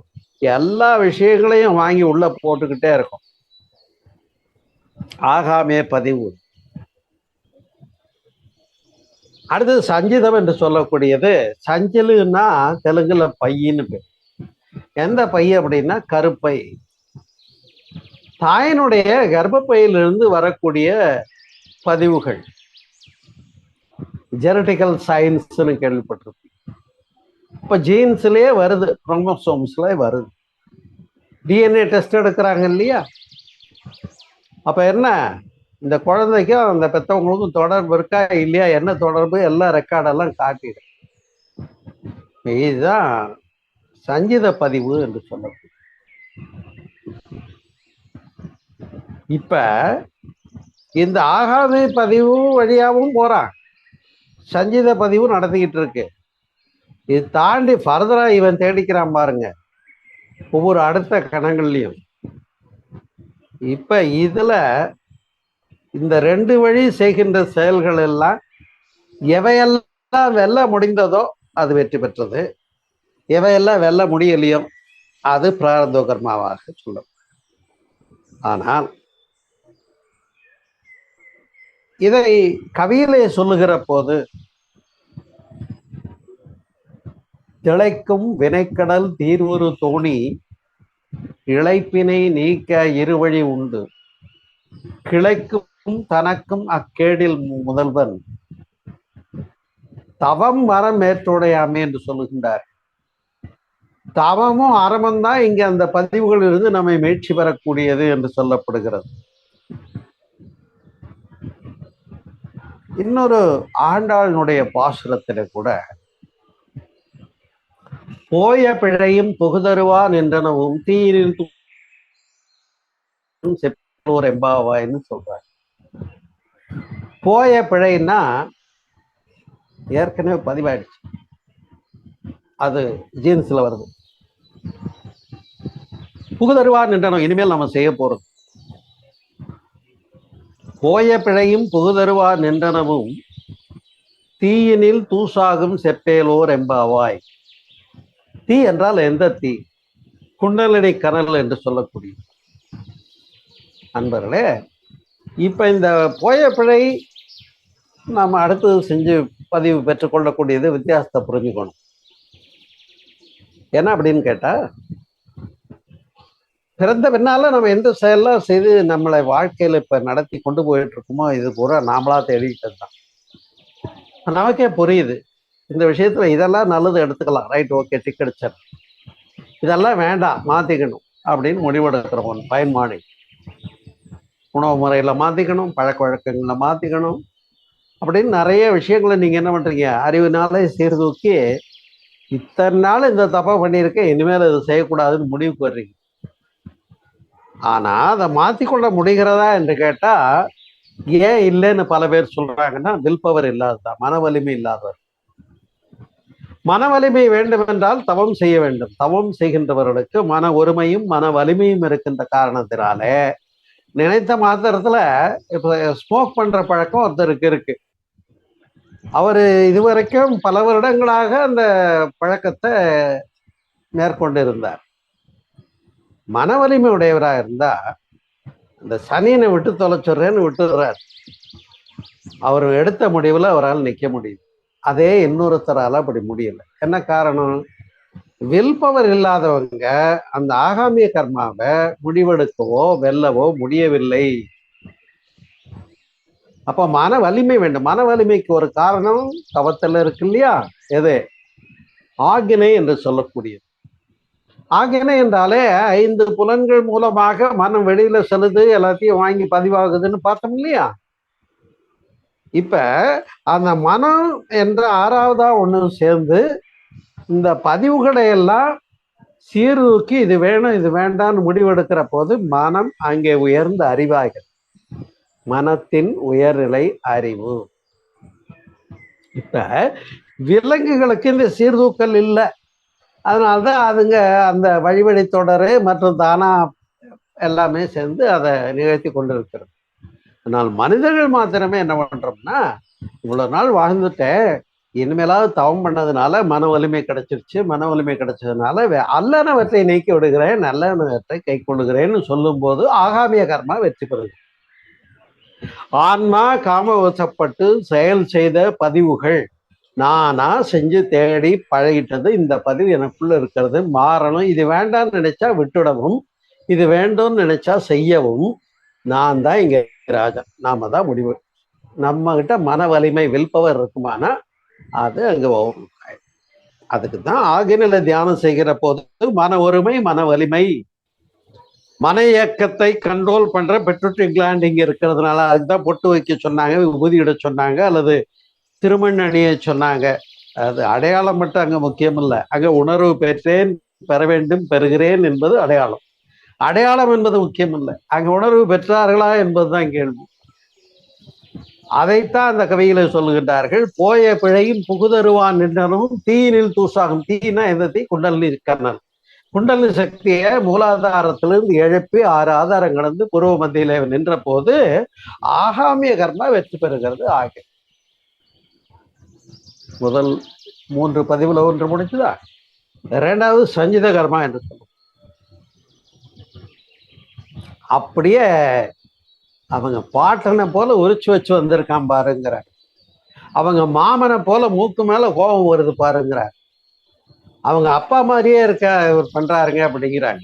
எல்லா விஷயங்களையும் வாங்கி உள்ள போட்டுக்கிட்டே இருக்கும். ஆகாமே பதிவு. அடுத்தது சஞ்சிதம் என்று சொல்லக்கூடியது. சஞ்சலுன்னா தெலுங்குல பையின்னு பேர். எந்த பை அப்படின்னா கருப்பை. தாயினுடைய கர்ப்பப்பையிலிருந்து வரக்கூடிய பதிவுகள். ஜெனட்டிக்கல் சயின்ஸ்னு கேள்விப்பட்டிருப்பீங்க. இப்ப ஜீன்ஸ்லயே வருது, குரோமோசோம்ஸ்ல வருது. டிஎன்ஏ டெஸ்ட் எடுக்கிறாங்க இல்லையா, அப்ப என்ன, இந்த குழந்தைக்கும் அந்த பெற்றவங்களுக்கும் தொடர்பு இருக்கா இல்லையா, என்ன தொடர்பு, எல்லாம் ரெக்கார்டெல்லாம் காட்டிடும். இதுதான் சஞ்சித பதிவு என்று சொல்லக்கூடிய. இப்ப இந்த ஆகாமி பதிவு வழியாகவும் போறான், சஞ்சித பதிவு நடத்திக்கிட்டு இருக்கு. இது தாண்டி ஃபர்தரா இவன் தேடிக்கிறான் பாருங்க, ஒவ்வொரு அடுத்த கணங்கள்லையும். இப்ப இதுல இந்த 2 வழி செய்கின்ற செயல்கள் எல்லாம் எவையெல்லாம் வெல்ல முடிந்ததோ அது வெற்றி பெற்றது, எவையெல்லாம் வெல்ல முடியலையோ அது பிராரப்த கர்மாவாக சொல்லும். ஆனால் இதை கவியிலே சொல்லுகிற போது, திளைக்கும் வினைக்கடல் தீர்வுறு தோணி இழைப்பினை நீக்க இருவழி உண்டு, கிளைக்கும் தனக்கும் அக்கேடில் முதல்வன் தவம் மரம் மேற்றுடையாமே என்று சொல்லுகின்றார். தவமும் அறமும் தான் இங்க அந்த பதிவுகளில் இருந்து நம்மை மீட்சி பெறக்கூடியது என்று சொல்லப்படுகிறது. இன்னொரு ஆண்டாளினுடைய பாசுரத்தில கூட, போய பிழையும் புகுதருவான் என்றனவும் தீயினில் செப்போர் எம்பாவாய்ன்னு சொல்றார். போய பிழைன்னா ஏற்கனவே பதிவாயிடுச்சு, அது ஜீன்ஸ்ல வருது. புகுதருவான் என்றனும் இனிமேல் நம்ம செய்ய போறது. போய பிழையும் புகுதருவான் நின்றனவும் தீயினில் தூசாகும் செப்பேலோர் எம்பாவாய். தீ என்றால் எந்த தீ? குண்டலினி கனல் என்று சொல்லக்கூடிய. அன்பர்களே, இப்ப இந்த போய பிழை நாம் அடுத்தது செஞ்சு பதிவு பெற்றுக்கொள்ளக்கூடியது வித்தியாசத்தை புரிஞ்சுக்கணும். என்ன அப்படின்னு கேட்டா, பிறந்த பின்னால நம்ம எந்த செயலாம் செய்து நம்மளை வாழ்க்கையில இப்ப நடத்தி கொண்டு போயிட்டு இருக்கோமோ இது பூரா நாமளா தேடிக்கிட்டது தான். நமக்கே புரியுது இந்த விஷயத்துல இதெல்லாம் நல்லது எடுத்துக்கலாம், ரைட், ஓகே, டிக் அடிச்சர், இதெல்லாம் வேண்டாம் மாத்திக்கணும் அப்படின்னு முடிவெடுக்கிறோம். பயன்மானி உணவு முறையில மாத்திக்கணும், பழக்க வழக்கங்களை மாத்திக்கணும் அப்படின்னு நிறைய விஷயங்களை நீங்க என்ன பண்றீங்க, அறிவுனாலே சீர்தூக்கி இத்தனை நாள் இந்த தப்பா பண்ணியிருக்கேன், இனிமேல் இது செய்யக்கூடாதுன்னு முடிவுக்கு வர்றீங்க. ஆனா அதை மாத்திக்கொள்ள முடிகிறதா என்று கேட்டா ஏன் இல்லைன்னு பல பேர் சொல்றாங்கன்னா, வில் பவர் இல்லாததான், மன வலிமை இல்லாதவர். மன வலிமை வேண்டும் என்றால் தவம் செய்ய வேண்டும். தவம் செய்கின்றவர்களுக்கு மன ஒருமையும் மன வலிமையும் இருக்கின்ற காரணத்தினாலே நினைத்த மாத்திரத்துல, இப்ப ஸ்மோக் பண்ற பழக்கம் ஒருத்தருக்கு இருக்கு. அவரு இதுவரைக்கும் பல வருடங்களாக அந்த பழக்கத்தை மேற்கொண்டு இருந்தார். மன வலிமை உடையவராக இருந்தா இந்த சனியனை விட்டு தொலைச்சுடுறேன்னு விட்டுடுறார். அவர் எடுத்த முடிவுல அவரால் நிக்க முடியுது. அதே இன்னொருத்தரால அப்படி முடியல. என்ன காரணம்? வில் பவர் இல்லாதவங்க அந்த ஆகாமிய கர்மாவை முடிவெடுக்கவோ வெல்லவோ முடியவில்லை. அப்ப மன வலிமை வேண்டும். மன வலிமைக்கு ஒரு காரணம் தவத்தில் இருக்கு இல்லையா? எது? ஆகினை என்று சொல்லக்கூடியது. ஆகினை என்றாலே 5 புலன்கள் மூலமாக மனம் வெளியில செல்லுது, எல்லாத்தையும் வாங்கி பதிவாகுதுன்னு பார்த்தோம் இல்லையா? இப்ப அந்த மனம் என்ற 6வதா ஒண்ணு சேர்ந்து இந்த பதிவுகளை எல்லாம் சீர்தூக்கி இது வேணும் இது வேண்டாம்னு முடிவெடுக்கிற போது மனம் அங்கே உயர்ந்த அறிவாகிறது. மனத்தின் உயர்நிலை அறிவு. இப்ப விலங்குகளுக்கு இந்த சீர்தூக்கல் இல்லை. அதனால்தான் அதுங்க அந்த வழிவழி தொடரு மற்றும் தானா எல்லாமே சேர்ந்து அதை நிகழ்த்தி கொண்டிருக்கிறது. ஆனால் மனிதர்கள் மாத்திரமே என்ன பண்றோம்னா, இவ்வளவு நாள் வாழ்ந்துட்டேன், இனிமேலாவது தவம் பண்ணதுனால மன வலிமை கிடைச்சிருச்சு, மன வலிமை கிடைச்சதுனால அல்லனவற்றை நீக்கி விடுகிறேன், நல்லவற்றை கை கொள்ளுகிறேன்னு சொல்லும் போது ஆகாமிய கர்மா வெற்றி பெறுது. ஆன்மா காமவசப்பட்டு செயல் செய்த பதிவுகள் நானா செஞ்சு தேடி பழகிட்டது. இந்த பதிவு எனக்குள்ள இருக்கிறது, மாறணும். இது வேண்டாம்னு நினைச்சா விட்டுடவும், இது வேண்டும்னு நினைச்சா செய்யவும் நான் தான் இங்க ராஜா. நாம தான் முடிவு. நம்ம கிட்ட மன வலிமை வில்பவர் இருக்குமானா அது அங்க வரும். அதுக்கு தான் ஆகினில தியானம் செய்கிற போது மன ஒருமை மன வலிமை, மன இயக்கத்தை கண்ட்ரோல் பண்ற பெட்ரோட்டி கிளாண்ட் இங்க இருக்கிறதுனால அதுதான் பொட்டு வைக்க சொன்னாங்க, விபூதியிட சொன்னாங்க, அல்லது திருமண் அணிய சொன்னாங்க. அது அடையாளம் மட்டும் அங்க முக்கியம் இல்லை. அங்க உணர்வு பெற்றேன், பெற வேண்டும், பெறுகிறேன் என்பது அடையாளம். அடையாளம் என்பது முக்கியம் இல்லை, அங்க உணர்வு பெற்றார்களா என்பதுதான் கேள்வி. அதைத்தான் அந்த கவிகளை சொல்லுகின்றார்கள். போய பிழையும் புகுதருவான் நின்றனும் தீயினில் தூசாகும். தீனா எந்த தீ? குண்டலினி கண்ணல். குண்டலினி சக்தியை மூலாதாரத்திலிருந்து எழுப்பி 6 ஆதாரம் கடந்து பூர்வ மத்தியில நின்ற போது ஆகாமிய கர்மா வெற்றி பெறுகிறது. ஆகிய முதல் 3 பதிவுல ஒன்று முடிச்சுதா? 2வது சஞ்சித கர்மா என்று சொல்லும். அப்படியே அவங்க பாட்டனை போல உரிச்சு வச்சு வந்திருக்கான் பாருங்கிறார். அவங்க மாமனை போல மூக்கு மேல கோபம் வருது பாருங்கிறார். அவங்க அப்பா மாதிரியே இருக்க இவர் பண்றாருங்க அப்படிங்கிறாங்க.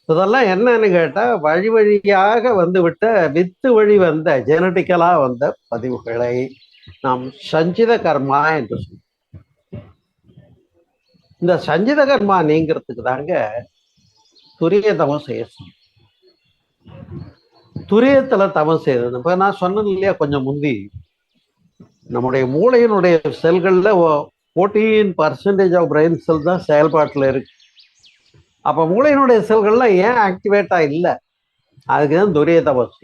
இதெல்லாம் என்னன்னு கேட்டா வழி வழியாக வந்து விட்ட வித்து வழி வந்த ஜெனட்டிக்கலா வந்த பதிவுகளை நாம் சஞ்சித கர்மா என்று சொல்லுவோம். இந்த சஞ்சித கர்மா நீங்கிறதுக்கு தாங்க துரிய தவம் செய்ய சொல்லுவோம். துரியத்துல தவம் செய்தது. இப்ப நான் சொன்னேன் இல்லையா கொஞ்சம் முந்தி, நம்முடைய மூளையினுடைய செல்கள்ல 14% ஆஃப் பிரெயின் செல் தான் செயல்பாட்டுல இருக்கு. அப்ப மூளையினுடைய செல்கள்லாம் ஏன் ஆக்டிவேட்டா இல்லை? அதுக்குதான் துரிய தபஸ்.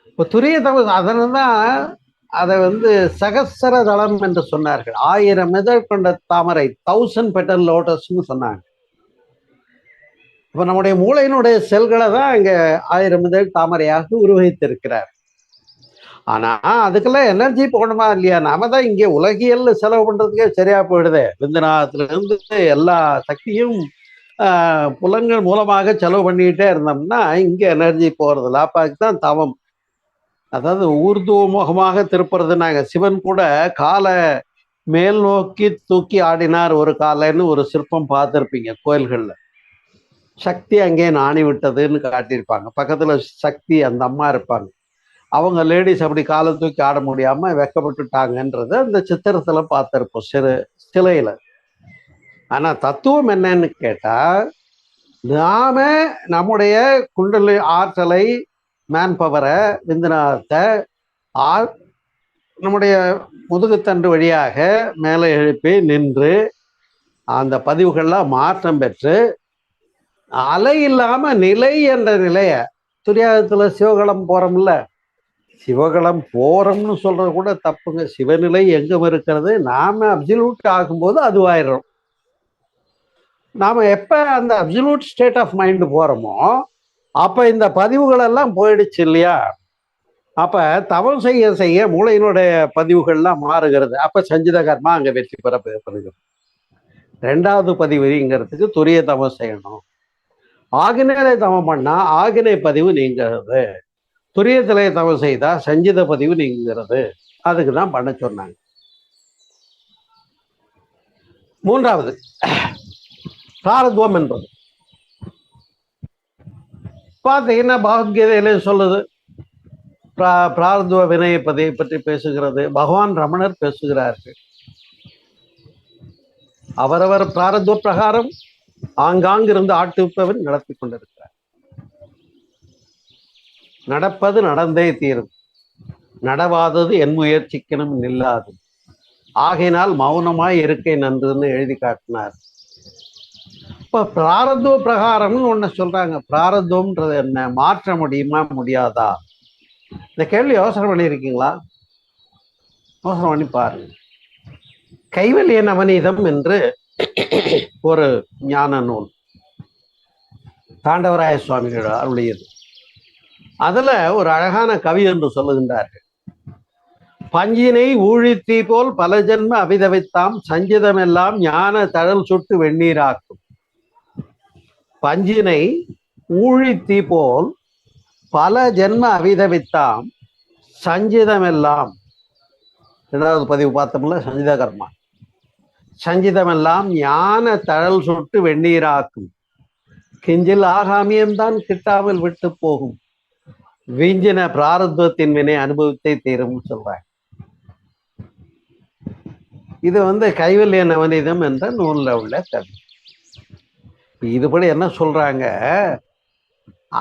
இப்போ துரிய தபஸ் அதனால்தான் அதை சகசர தளம் என்று சொன்னார்கள். 1000 இதழ் கொண்ட தாமரை, 1000 பெட்டல் லோட்டஸ்ன்னு சொன்னாங்க. இப்ப நம்முடைய மூளையினுடைய செல்களை தான் இங்க 1000 இதழ் தாமரையாக உருவகித்திருக்கிறார். ஆனா அதுக்கெல்லாம் எனர்ஜி போகணுமா இல்லையா? நாம தான் இங்கே உலகியல் செலவு பண்றதுக்கே சரியா போயிடுது. விந்தநாதத்துல இருந்து எல்லா சக்தியும் புலன்கள் மூலமாக செலவு பண்ணிக்கிட்டே இருந்தோம்னா இங்க எனர்ஜி போறதில்ல. அப்ப அதுக்குதான் தவம், அதாவது ஊர்துவமுகமாக திருப்புறதுனாங்க. சிவன் கூட காலை மேல் நோக்கி தூக்கி ஆடினார் ஒரு காலைன்னு ஒரு சிற்பம் பார்த்துருப்பீங்க கோயில்கள்ல. சக்தி அங்கே நாணி விட்டதுன்னு காட்டியிருப்பாங்க. பக்கத்துல சக்தி அந்த அம்மா இருப்பாங்க. அவங்க லேடிஸ் அப்படி காலை தூக்கி ஆட முடியாம வெக்கப்பட்டுட்டாங்கன்றது அந்த சித்திரத்துல பார்த்திருப்போம் சிலையில. ஆனா தத்துவம் என்னன்னு கேட்டா, நாம நம்முடைய குண்டலி ஆற்றலை, மேன் பவரை, விந்துநாதத்தை நம்முடைய முதுகுத்தண்டு வழியாக மேலே எழுப்பி நின்று அந்த பதிவுகள்லாம் மாற்றம் பெற்று அலை இல்லாம நிலை என்ற நிலைய, துரியாதத்துல சிவகலம் போறோம்ல, சிவகலம் போறோம்னு சொல்றது கூட தப்புங்க. சிவநிலை எங்கும் இருக்கிறது. நாம அப்சல்யூட் ஆகும்போது அதுவாயிடும். நாம எப்ப அந்த அப்சல்யூட் ஸ்டேட் ஆஃப் மைண்ட் போறோமோ அப்ப இந்த பதிவுகள் எல்லாம் போயிடுச்சு இல்லையா? அப்ப தவம் செய்ய செய்ய மூளையினுடைய பதிவுகள்லாம் மாறுகிறது. அப்ப சஞ்சித கர்மா அங்க வெற்றி பெறப்படுகிறது. 2வது பதிவுங்கிறதுக்கு துரிய தவம் செய்யணும். ஆகினையிலே தவம் பண்ணா ஆகினை பதிவு நீங்கிறது, துரியத்திலே தவம் செய்தா சஞ்சித பதிவு நீங்கிறது. அதுக்கு தான் பண்ண சொன்னாங்க. மூன்றாவது பிராரத்துவம் என்பது பார்த்தீங்கன்னா பகவத்கீதையிலே சொல்லுது. பிராரத்துவ வினையை பற்றி பேசுகிறது. பகவான் ரமணர் பேசுகிறார்கள். அவரவர் பிராரத்துவ பிரகாரம் ஆங்காங்கிருந்து ஆட்டுவிப்பவன் நடத்தி கொண்டிருக்கிறார். நடப்பது நடந்தே தீரும், நடவாதது என் முயற்சிக்கணும் நில்லாது, ஆகையினால் மௌனமாய் இருக்கை நன்றுன்னு எழுதி காட்டினார். இப்ப பிராரத்துவ பிரகாரம்னு ஒண்ணு சொல்றாங்க. பிராரத்துவம்ன்றது என்ன, மாற்ற முடியுமா முடியாதா? இந்த கேள்வி யோசனை பண்ணியிருக்கீங்களா? யோசனை பண்ணி பாருங்க. கைவல்ய நவநீதம் என்று ஒரு ஞான நூல் தாண்டவராய சுவாமிகள் அருளியது. அதுல ஒரு அழகான கவி என்று சொல்லுகின்றார்கள். பஞ்சினை ஊழித்தீ போல் பல ஜென்ம அவிதவித்தாம், சஞ்சிதமெல்லாம் ஞான தழல் சுட்டு வெந்நீராக்கும். பஞ்சினை ஊழித்தீ போல் பல ஜென்ம அவிதவித்தாம், சஞ்சிதமெல்லாம், இரண்டாவது பதிவு பார்த்தோம்ல, சஞ்சித கர்மா. சஞ்சிதமெல்லாம் ஞான தழல் சுட்டு வெந்நீராக்கும், கிஞ்சில் ஆகாமியம்தான் கிட்டாமல் விட்டு போகும், வீஞ்சின பிராரத்துவத்தின் வினை அனுபவத்தை தீரும் சொல்றாங்க. இது கைவல்ய நவநீதம் என்ற நூல்ல உள்ள கவி. இதுபடி என்ன சொல்றாங்க,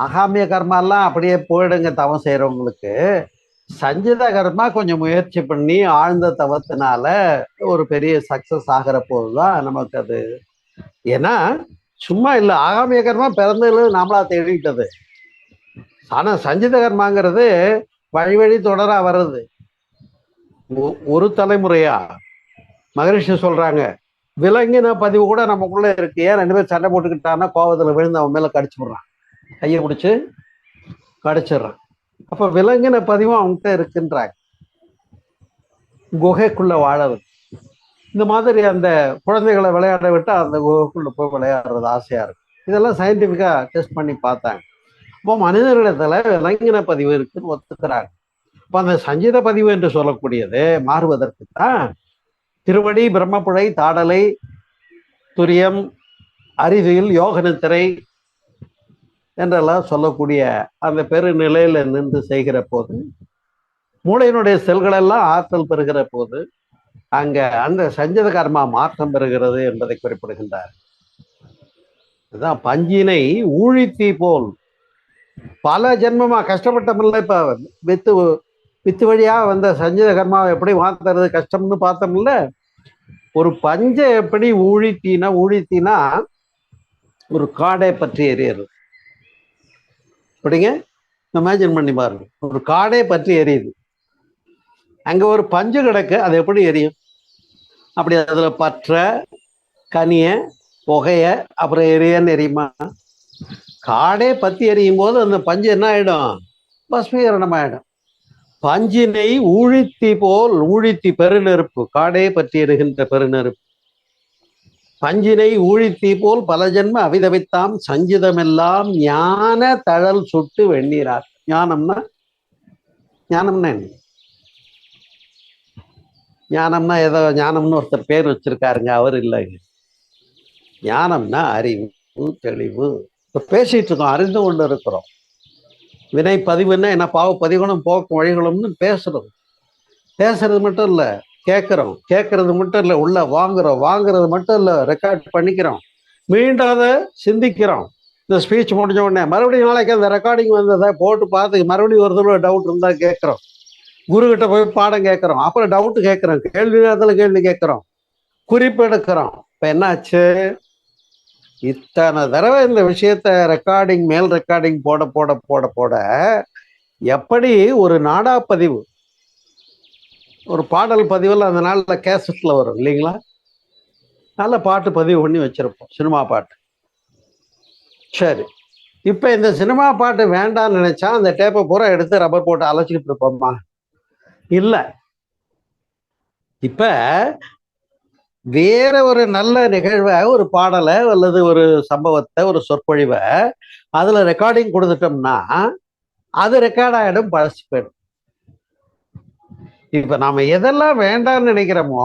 ஆகாமிய கர்மாலாம் அப்படியே போயிடுங்க தவம் செய்யறவங்களுக்கு. சஞ்சித கர்மா கொஞ்சம் முயற்சி பண்ணி ஆழ்ந்த தவத்தினால ஒரு பெரிய சக்சஸ் ஆகிற போதுதான் நமக்கு அது. ஏன்னா சும்மா இல்லை, ஆகாமிய கர்மா பிறந்தது நாமளா தேடிட்டது. ஆனா சஞ்சித கர்மாங்கிறது வழி வழி தொடரா வர்றது. ஒரு தலைமுறையா மகரிஷி சொல்றாங்க, விலங்கின பதிவு கூட நமக்குள்ள இருக்கு. ஏன் ரெண்டு பேரும் சண்டை போட்டுக்கிட்டான்னா கோவத்துல விழுந்து அவன் மேல கடிச்சு விடுறான், கையை பிடிச்சு கடிச்சிடுறான். அப்ப விலங்கின பதிவும் அவங்ககிட்ட இருக்குன்றாங்க. குகைக்குள்ள வாழறது இந்த மாதிரி அந்த குழந்தைகளை விளையாட விட்டு அந்த குகைக்குள்ள போய் விளையாடுறது ஆசையா இருக்கும். இதெல்லாம் சயின்டிபிக்கா டெஸ்ட் பண்ணி பார்த்தாங்க. இப்போ மனிதர்களிடத்துல விலங்கின பதிவு இருக்குன்னு ஒத்துக்கிறாங்க. இப்போ அந்த சஞ்சித பதிவு என்று சொல்லக்கூடியது மாறுவதற்கு தான் திருவடி, பிரம்மப்புழை, தாடலை, துரியம், அறிவியல், யோக நித்திரை என்றெல்லாம் சொல்லக்கூடிய அந்த பெருநிலையில நின்று செய்கிற போது, மூளையினுடைய செல்களெல்லாம் ஆற்றல் பெறுகிற போது அங்க அந்த சஞ்சித கர்மா மாற்றம் பெறுகிறது என்பதை குறிப்பிடுகின்றார். அதுதான் பஞ்சினை ஊழித்தீ போல் பல ஜென்மமா கஷ்டப்பட்டமில்ல. இப்ப வித்து வழியா வந்த சஞ்சித கர்மாவை எப்படி மாத்துறது கஷ்டம்னு பார்த்தோம்ல. ஒரு பஞ்ச எப்படி ஊழித்தீனா ஒரு காடை பற்றி எரியுது. அப்படிங்க இமேஜின் பண்ணி பாருங்க, ஒரு காடை பற்றி எரியுது. அங்க ஒரு பஞ்சு கிடக்கு, அது எப்படி எரியும்? அப்படி அதுல பற்ற கனிய புகைய அப்புறம் எரியன்னு எரியுமா? காடே பத்தி எரியும் போது அந்த பஞ்சு என்ன ஆயிடும்? பஸ்மீகரணம் ஆயிடும். பஞ்சினை ஊழித்தி போல் ஊழித்தி பெருநெருப்பு, காடே பற்றி எரிகின்ற பெருநெருப்பு. பஞ்சினை ஊழித்தி போல் பல ஜென்ம அவிதவித்தாம், சஞ்சிதமெல்லாம் ஞான தழல் சுட்டு வெந்நீரார். ஞானம்னா என்ன? ஞானம்னா ஏதோ ஞானம்னு ஒருத்தர் பேர் வச்சிருக்காருங்க, அவர் இல்லைங்க. ஞானம்னா அறிவு, தெளிவு. இப்போ பேசிட்டு இருக்கோம், அறிந்து கொண்டு இருக்கிறோம். வினை பதிவுன்னா என்ன, பாவ பதிவுகளும் போக்கும் வழிகளும்னு பேசுறது மட்டும் இல்லை, கேட்கறது மட்டும் இல்லை, உள்ள வாங்குறது மட்டும் இல்லை, ரெக்கார்ட் பண்ணிக்கிறோம், மீண்டும் அதை சிந்திக்கிறோம். இந்த ஸ்பீச் முடிஞ்ச உடனே மறுபடியும் நாளைக்கு அந்த ரெக்கார்டிங் வந்ததை போட்டு பார்த்து மறுபடியும் ஒரு தடவை டவுட் இருந்தால் கேட்குறோம். குருகிட்ட போய் பாடம் கேட்குறோம், அப்புறம் டவுட்டு கேட்குறோம், கேள்வி நேரத்தில் கேள்வி கேட்குறோம், குறிப்பு எடுக்கிறோம். இப்போ என்னாச்சு? இத்தனை தடவை இந்த விஷயத்த ரெக்கார்டிங் மேல் ரெக்கார்டிங் போட போட போட போட எப்படி ஒரு நாடா பதிவு, ஒரு பாடல் பதிவில் அந்த நாளில் கேசட்ல வரும் இல்லைங்களா? நல்ல பாட்டு பதிவு பண்ணி வச்சிருப்போம், சினிமா பாட்டு. சரி, இப்போ இந்த சினிமா பாட்டு வேண்டாம்னு நினைச்சா அந்த டேப்பை பூரா எடுத்து ரப்பர் போட்டு அழைச்சிக்கிட்டு இருப்போம்மா? இல்லை. இப்ப வேற ஒரு நல்ல நிகழ்வை, ஒரு பாடலை அல்லது ஒரு சம்பவத்தை, ஒரு சொற்பொழிவை அதுல ரெக்கார்டிங் கொடுத்துட்டோம்னா அது ரெக்கார்ட் ஆயிடும், பழசு போயிடும். இப்ப நாம எதெல்லாம் வேண்டாம்னு நினைக்கிறோமோ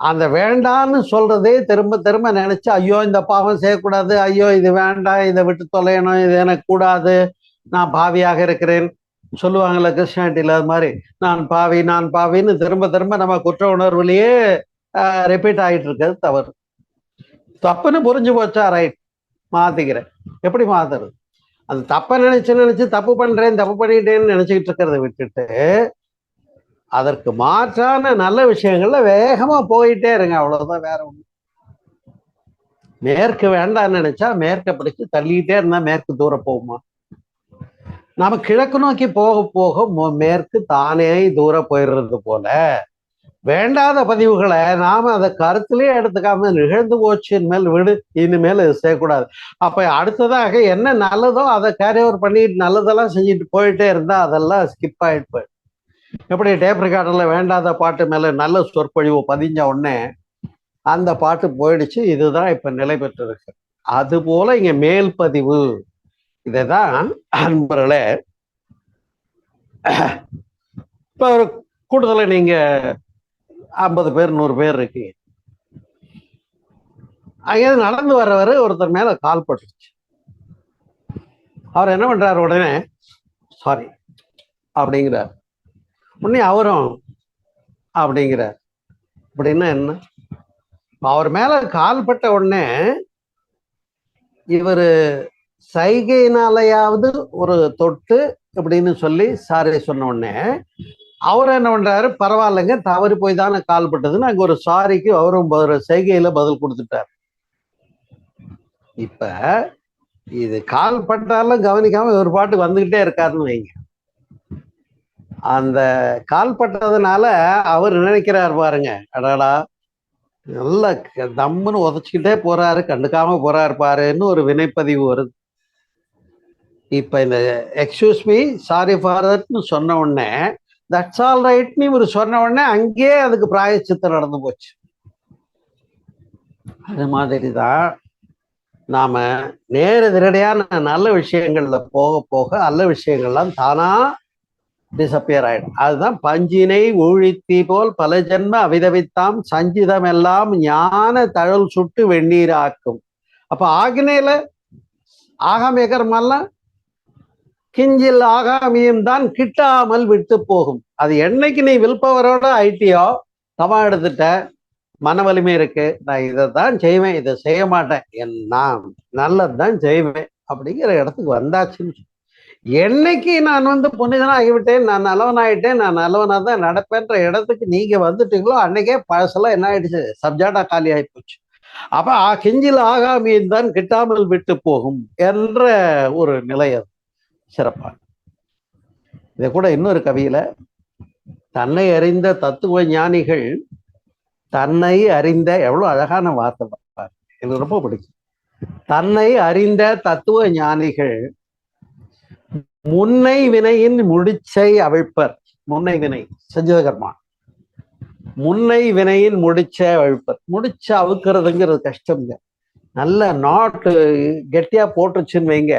அந்த வேண்டான்னு சொல்றதே திரும்ப திரும்ப நினைச்சு, ஐயோ இந்த பாவம் செய்யக்கூடாது, ஐயோ இது வேண்டாம், இதை விட்டு தொலையணும், இது எனக்கு கூடாது, நான் பாவியாக இருக்கிறேன் சொல்லுவாங்கல்ல கிறிஸ்டியானிட்டியில. அது மாதிரி நான் பாவி நான் பாவின்னு திரும்ப திரும்ப நம்ம குற்ற உணர்வுலயே ரிப்பீட் ஆகிட்டு இருக்கிறது தவறு. தப்புன்னு புரிஞ்சு போச்சா, ரைட், மாத்திக்கிறேன். எப்படி மாத்துறது? அது தப்ப நினைச்சு தப்பு பண்றேன், தப்பு பண்ணிட்டேன்னு நினைச்சுக்கிட்டு இருக்கிறத விட்டுட்டு அதற்கு மாற்றான நல்ல விஷயங்கள்ல வேகமா போயிட்டே இருங்க, அவ்வளவுதான், வேற ஒண்ணு. மேற்கு வேண்டாம்னு நினைச்சா மேற்க பிடிச்சு தள்ளிக்கிட்டே இருந்தா மேற்கு தூரம் போகுமா? நாம கிழக்கு நோக்கி போக போக மேற்கு தானே தூரம் போயிடுறது போல வேண்டாத பதிவுகளை நாம அதை கருத்திலேயே எடுத்துக்காம நிகழ்ந்து போச்சு, இனிமேல் விடு, இனிமேல் செய்யக்கூடாது. அப்ப அடுத்ததாக என்ன நல்லதோ அதை கேரி ஓவர் பண்ணிட்டு நல்லதெல்லாம் செஞ்சுட்டு போயிட்டே இருந்தா அதெல்லாம் ஸ்கிப் ஆயிட்டு போயிடும். எப்படி டேப் ரெக்கார்டர்ல வேண்டாத பாட்டு மேல நல்ல சொற்பொழிவு பதிஞ்ச உடனே அந்த பாட்டு போயிடுச்சு, இதுதான் இப்ப நிலை பெற்று இருக்கு. அது போல இங்க மேல் பதிவு, இதைதான் அன்பர்களே, இப்ப ஒரு கூட்டத்துல நீங்க 50 பேர் 100 பேர் இருக்கு, அங்கேயிருந்து நடந்து வர்றவரு ஒருத்தர் மேல கால் பட்டுருச்சு. அவர் என்ன பண்றாரு, உடனே சாரி அப்படிங்கிறார். உடனே அவரும் அப்படிங்கிறார். அப்படின்னா என்ன? அவர் மேல கால் பட்ட உடனே இவரு சைகையினாலையாவது ஒரு தொட்டு அப்படின்னு சொல்லி சாரி சொன்ன உடனே அவர் என்ன பண்றாரு, பரவாயில்லைங்க, தவறு போய் தானே கால் பட்டதுன்னு அங்க ஒரு சாரிக்கு அவரும் செய்கையில பதில் கொடுத்துட்டார். இப்ப இது கால் பட்டாலும் கவனிக்காம ஒரு பாட்டு வந்துகிட்டே இருக்காருன்னு வைங்க. அந்த கால் பட்டதுனால அவர் நினைக்கிறார் பாருங்க, அடாடா நல்ல தம்முன்னு உதச்சிக்கிட்டே போறாரு, கண்டுக்காம போறாரு பாருன்னு ஒரு வினைப்பதிவு வருது. இப்ப இந்த எக்ஸ்கியூஸ் மீ, சாரி ஃபார் தட்னு சொன்ன உடனே தட்ஸ் ஆல் ரைட்னு இவர் சொன்ன உடனே அங்கேயே அதுக்கு பிராயச்சித்தம் நடந்து போச்சு. அது மாதிரிதான் நாம நேரடியான நல்ல விஷயங்கள்ல போக போக நல்ல விஷயங்கள்லாம் தானா டிசப்பியர் ஆயிடும். அதுதான் பஞ்சினை ஊழித்தி போல் பல ஜென்ம அவிதவித்தாம் சஞ்சிதம் எல்லாம் ஞான தழல் சுட்டு வெந்நீர் ஆக்கும். அப்ப ஆகினையில ஆகாமிய கர்மெல்லாம் கிஞ்சில் ஆகாமியம் தான் கிட்டாமல் விட்டு போகும். அது என்னைக்கு நீ வில்பவரோட ஐட்டியோ தவா எடுத்துட்ட, மன வலிமை இருக்கு, நான் இதைத்தான் செய்வேன், இதை செய்ய மாட்டேன், நான் நல்லதுதான் செய்வேன் அப்படிங்கிற இடத்துக்கு வந்தாச்சுன்னு, என்னைக்கு நான் புனிதனா ஆகிவிட்டேன், நான் நல்லவன் ஆயிட்டேன், நான் நல்லவனா தான் நடப்பேன்ற இடத்துக்கு நீங்க வந்துட்டீங்களோ அன்னைக்கே பழசெல்லாம் என்ன ஆயிடுச்சு, சப்ஜாடா காலி ஆகி போச்சு. அப்ப கிஞ்சில் ஆகாமியம் தான் கிட்டாமல் விட்டு போகும் என்ற ஒரு நிலை அது சிறப்பான. இதை கூட இன்னொரு கவியில, தன்னை அறிந்த தத்துவ ஞானிகள் தன்னை அறிந்த, எவ்வளவு அழகான வார்த்தை பாரு, எனக்கு ரொம்ப பிடிக்கும். தன்னை அறிந்த தத்துவ ஞானிகள் முன்னை வினையின் முடிச்சை அவிழ்ப்பர். முன்னை வினை செஞ்சது கர்மா, முன்னை வினையின் முடிச்சை அவிழ்ப்பர். முடிச்ச அவுக்கிறதுங்கிறது கஷ்டம்ங்க. நல்ல நாட்டு கெட்டியா போட்டுருச்சுன்னு வைங்க,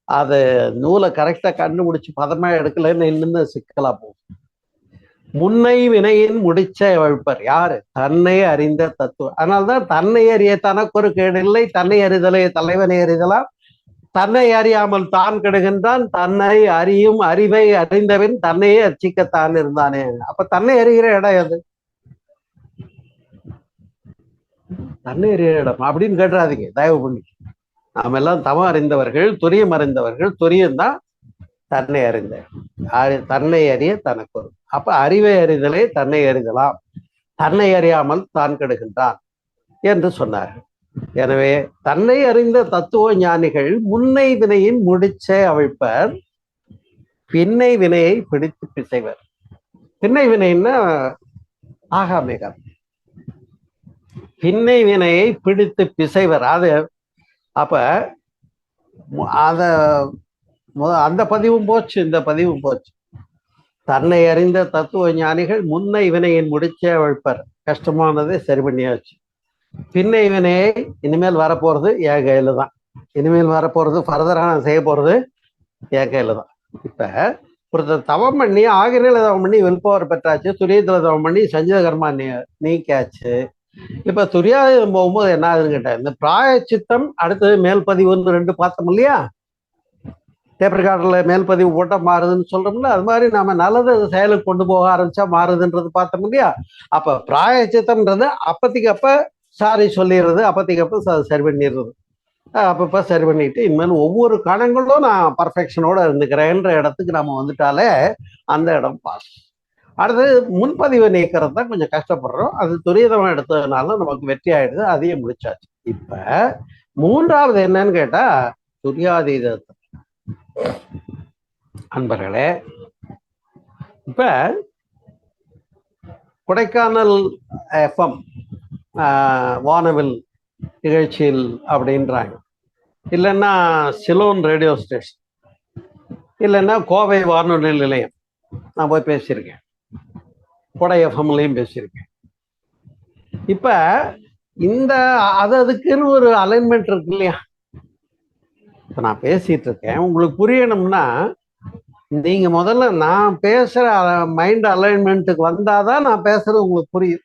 அது நூலை கரெக்டா கண்டுபிடிச்சு பதமா எடுக்கலன்னு இன்னும் சிக்கலா போகும். முன்னை வினையின் முடிச்ச அவிழ்ப்பர் யாரு? தன்னை அறிந்த தத்துவம். அதனால்தான் தன்னை அறிய தனக்கு ஒரு கேடில்லை, தன்னை அறிதலை தலைவனை அறிதலாம், தன்னை அறியாமல் தான் கெடுகின்றான், தன்னை அறியும் அறிவை அறிந்தவன் தன்னையே அர்ச்சிக்கத்தான் இருந்தானே. அப்ப தன்னை அறிகிற இடம் எது? தன்னை அறிகிற இடம் அப்படின்னு கேட்டுறாதீங்க தயவு பண்ணி. நாம எல்லாம் தவம் அறிந்தவர்கள், துரியம் அறிந்தவர்கள். துரியம் தான் தன்னை அறிந்த, தன்னை அறிய தனக்கு ஒரு. அப்ப அறிவை அறிதலே தன்னை அறிதலாம், தன்னை அறியாமல் தான் கெடுகின்றான் என்று சொன்னார்கள். எனவே தன்னை அறிந்த தத்துவ ஞானிகள் முன்னை வினையின் முடிச்சை அவிழ்ப்பர், பின்னை வினையை பிடித்து பிசைவர். பின்னை வினைன்னா ஆகாமிகம், பின்னை வினையை பிடித்து பிசைவர். அது அப்ப அத அந்த பதிவும் போச்சு, இந்த பதிவும் போச்சு. தன்னை அறிந்த தத்துவ ஞானிகள் முன்னை வினையின் முடிச்சே அவிழ்ப்பர். கஷ்டமானதை சரி பண்ணியாச்சு. பின்னை வினையை இனிமேல் வரப்போறது என் கையில தான். இனிமேல் வரப்போறது ஃபர்தரா நான் செய்ய போறது என் கையில தான். இப்ப ஒருத்தர் தவம் பண்ணி ஆகிரில தவம் பண்ணி வில்பவர் பெற்றாச்சு, துரியத்துல தவம் பண்ணி சஞ்சித கர்மா நீக்காச்சு. இப்ப துரியாதம் போகும்போது என்ன ஆகுதுன்னு கேட்டேன், இந்த பிராயச்சித்தம் அடுத்தது மேல் பதிவு 2 பார்த்தோம் இல்லையா? டேப் ரெக்கார்டர்ல மேல் பதிவு போட்டா மாறுதுன்னு சொல்றோம்ல, அது மாதிரி நாம நல்லது செயலுக்கு கொண்டு போக ஆரம்பிச்சா மாறுதுன்றது பார்த்தோம் இல்லையா? அப்ப பிராயச்சித்தம்ன்றது அப்பத்திக்கு அப்ப சாரி சொல்லிடுறது, அப்பத்திக்கு அப்ப சரி பண்ணிடுறது, அப்பப்ப சரி பண்ணிட்டு இனிமேல் ஒவ்வொரு கணங்களும் நான் பர்ஃபெக்ஷனோட இருந்துக்கிறேன்ற இடத்துக்கு நம்ம வந்துட்டாலே அந்த இடம் பாஸ். அடுத்தது முன்பதிவை நீக்கிறது தான் கொஞ்சம் கஷ்டப்படுறோம். அது துரிதமா எடுத்ததுனால நமக்கு வெற்றி ஆயிடுது, அதையும் முடிச்சாச்சு. இப்ப மூன்றாவது என்னன்னு கேட்டா துரியாதீதத்தை. அன்பர்களே, இப்ப கொடைக்கானல் எஃப்எம் வானவில் நிகழ்ச்சியில் அப்படின்றாங்க, இல்லைன்னா சிலோன் ரேடியோ ஸ்டேஷன், இல்லைன்னா கோவை வானொலி நிலையம் நான் போய் பேசியிருக்கேன், கொடை எஃப்எம்லையும் பேசியிருக்கேன். இப்ப இந்த அதுக்குன்னு ஒரு அலைன்மெண்ட் இருக்கு இல்லையா? இப்ப நான் பேசிட்டு இருக்கேன், உங்களுக்கு புரியணும்னா நீங்க முதல்ல நான் பேசுற மைண்ட் அலைன்மெண்ட்டுக்கு வந்தாதான் நான் பேசுறது உங்களுக்கு புரியும்.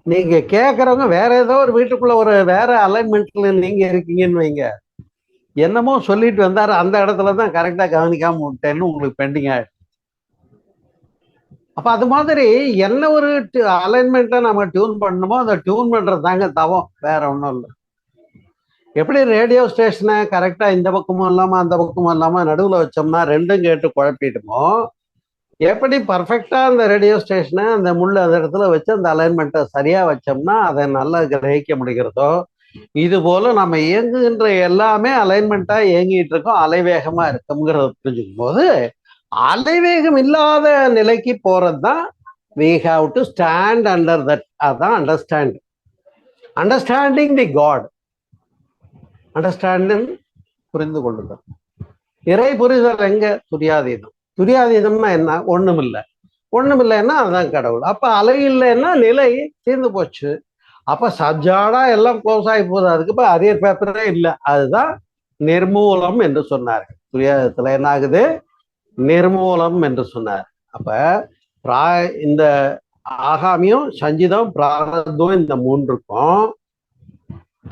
நீங்க கேட்கறவங்க வேற ஏதோ ஒரு வீட்டுக்குள்ள ஒரு வேற அலைன்மெண்ட்ல நீங்க இருக்கீங்கன்னு வைங்க, என்னமோ சொல்லிட்டு வந்தாரு அந்த இடத்துலதான் கரெக்டா கவனிக்காம விட்டேன்னு உங்களுக்கு பெண்டிங் ஆயிடும். அப்ப அது மாதிரி என்ன ஒரு அலைன்மெண்ட்டை நம்ம டியூன் பண்ணணுமோ அந்த டியூன் பண்றது தாங்க தவம், வேற ஒன்றும் இல்லை. எப்படி ரேடியோ ஸ்டேஷனை கரெக்டா இந்த பக்கமும் இல்லாம அந்த பக்கமும் இல்லாம நடுவுல வச்சோம்னா ரெண்டும் கேட்டு குழப்பிடுமோ, எப்படி பர்ஃபெக்டா அந்த ரேடியோ ஸ்டேஷனை அந்த முள்ள அந்த இடத்துல வச்சு அந்த அலைன்மெண்ட்டை சரியா வச்சோம்னா அதை நல்லா கிரகிக்க முடிகிறதோ, இது போல நம்ம இயங்குகின்ற எல்லாமே அலைன்மெண்ட்டா இயங்கிட்டு இருக்கோம், அலைவேகமா இருக்குங்கிறத புரிஞ்சுக்கும் போது அலைவேகம் இல்லாத நிலைக்கு போறதுதான் we have to stand under that. அதான் அண்டர்ஸ்டாண்டிங் தி காட். அண்டர்ஸ்டாண்டிங் புரிந்து கொள்ளுதல். இறை புரிதல் எங்க? துரியாதீதம். துரியாதீதம்னா என்ன? ஒண்ணுமில்லைன்னா அதுதான் கடவுள். அப்ப அலை இல்லைன்னா நிலை தீர்ந்து போச்சு. அப்ப சப்ஜாடா எல்லாம் க்ளோஸ் ஆகி போகுது, அதுக்கு இப்ப அரியர் பேப்பரே இல்லை. அதுதான் நிர்மூலம் என்று சொன்னார்கள். துரியாதத்துல என்ன ஆகுது? நிர்மூலம் என்று சொன்னார். அப்ப இந்த ஆகாமியம், சஞ்சிதம், பிராரத்துவம், இந்த மூன்றுக்கும்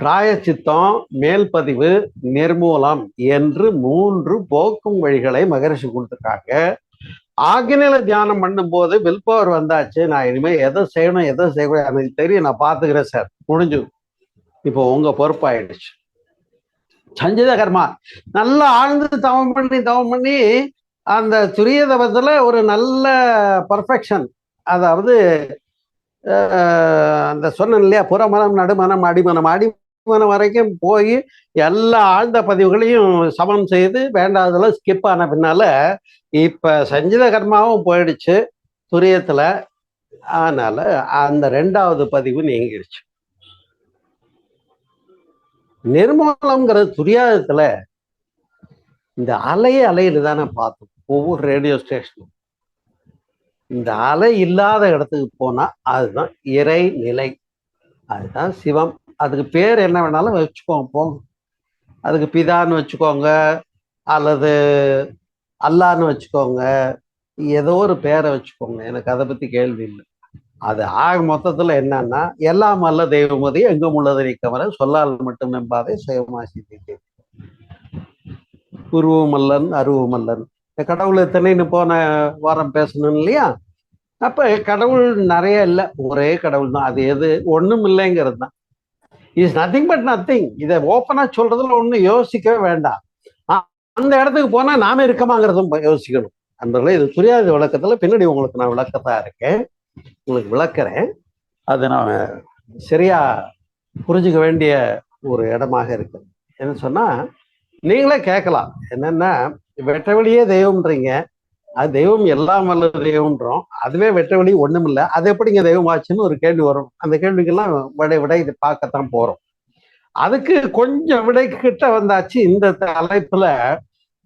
பிராயச்சித்தம், மேல்பதிவு, நிர்மூலம் என்று 3 போக்கும் வழிகளை மகரிஷி கொடுத்துருக்காங்க. ஆக்னில தியானம் பண்ணும் போது வில் பவர் வந்தாச்சு, நான் இனிமே எதை செய்யணும் எதை செய்யக்கூடாது எனக்கு தெரியும், நான் பாத்துக்கிறேன் சார், முடிஞ்சு, இப்போ உங்க பொறுப்பாயிடுச்சு. சஞ்சித கர்மா நல்லா ஆழ்ந்து தவம் பண்ணி அந்த துரிய தவத்துல ஒரு நல்ல பர்ஃபெக்ஷன், அதாவது அந்த சொன்ன இல்லையா, புறமனம், நடுமனம், அடிமனம் வரைக்கும் போய் எல்லா ஆழ்ந்த பதிவுகளையும் சமம் செய்து வேண்டாததெல்லாம் ஸ்கிப் ஆன பின்னால இப்ப சஞ்சித கர்மாவும் போயிடுச்சு துரியத்துல. அதனால அந்த 2வது பதிவு நீங்கிடுச்சு. நிர்மூலம்ங்கிறது துரியாதத்துல இந்த அலையில தானே பார்த்தோம் ஒவ்வொரு ரேடியோ ஸ்டேஷனும். இந்த அலை இல்லாத இடத்துக்கு போனா அதுதான் இறை நிலை, அதுதான் சிவம். அதுக்கு பேர் என்ன வேணாலும் வச்சுக்கோங்க, போங்க. அதுக்கு பிதான்னு வச்சுக்கோங்க, அல்லது அல்லான்னு வச்சுக்கோங்க, ஏதோ ஒரு பேரை வச்சுக்கோங்க, எனக்கு அதை பத்தி கேள்வி இல்லை. அது ஆக மொத்தத்துல என்னன்னா, எல்லாம் அல்ல தெய்வமதி எங்கும் உள்ளது நீக்கமர சொல்லால் மட்டும் நம்பாதே சுயமாசி தீர்த்தே. உருவமல்லன் அருவமல்லன். கடவுள் எத்தனைன்னு போன வாரம் பேசணும் இல்லையா? அப்ப கடவுள் நிறைய இல்லை, ஒரே கடவுள் தான். அது எது? ஒண்ணும் இல்லைங்கிறது தான். Is nothing but nothing. இதை ஓப்பனா சொல்றதுல ஒன்றும் யோசிக்கவே வேண்டாம். அந்த இடத்துக்கு போனா நாம இருக்கமாங்கிறதும் யோசிக்கணும். அன்பர்களே, இது புரியாத விளக்கத்துல பின்னாடி உங்களுக்கு நான் விளக்கத்தான் இருக்கேன், உங்களுக்கு விளக்குறேன். அது நான் சரியா புரிஞ்சுக்க வேண்டிய ஒரு இடமாக இருக்கு. என்ன சொன்னா, நீங்களே கேட்கலாம், என்னன்னா வெட்ட வெளியே தெய்வம்ன்றீங்க, அது தெய்வம் எல்லாம் வல்ல தெய்வம்ன்றோம், அதுவே வெட்ட வெளி ஒண்ணும் இல்லை, அது எப்படிங்க தெய்வம் ஆச்சுன்னு ஒரு கேள்வி வரும். அந்த கேள்விக்கெல்லாம் விடை இதை பார்க்கத்தான் போறோம். அதுக்கு கொஞ்சம் விடை கிட்ட வந்தாச்சு இந்த தலைப்புல.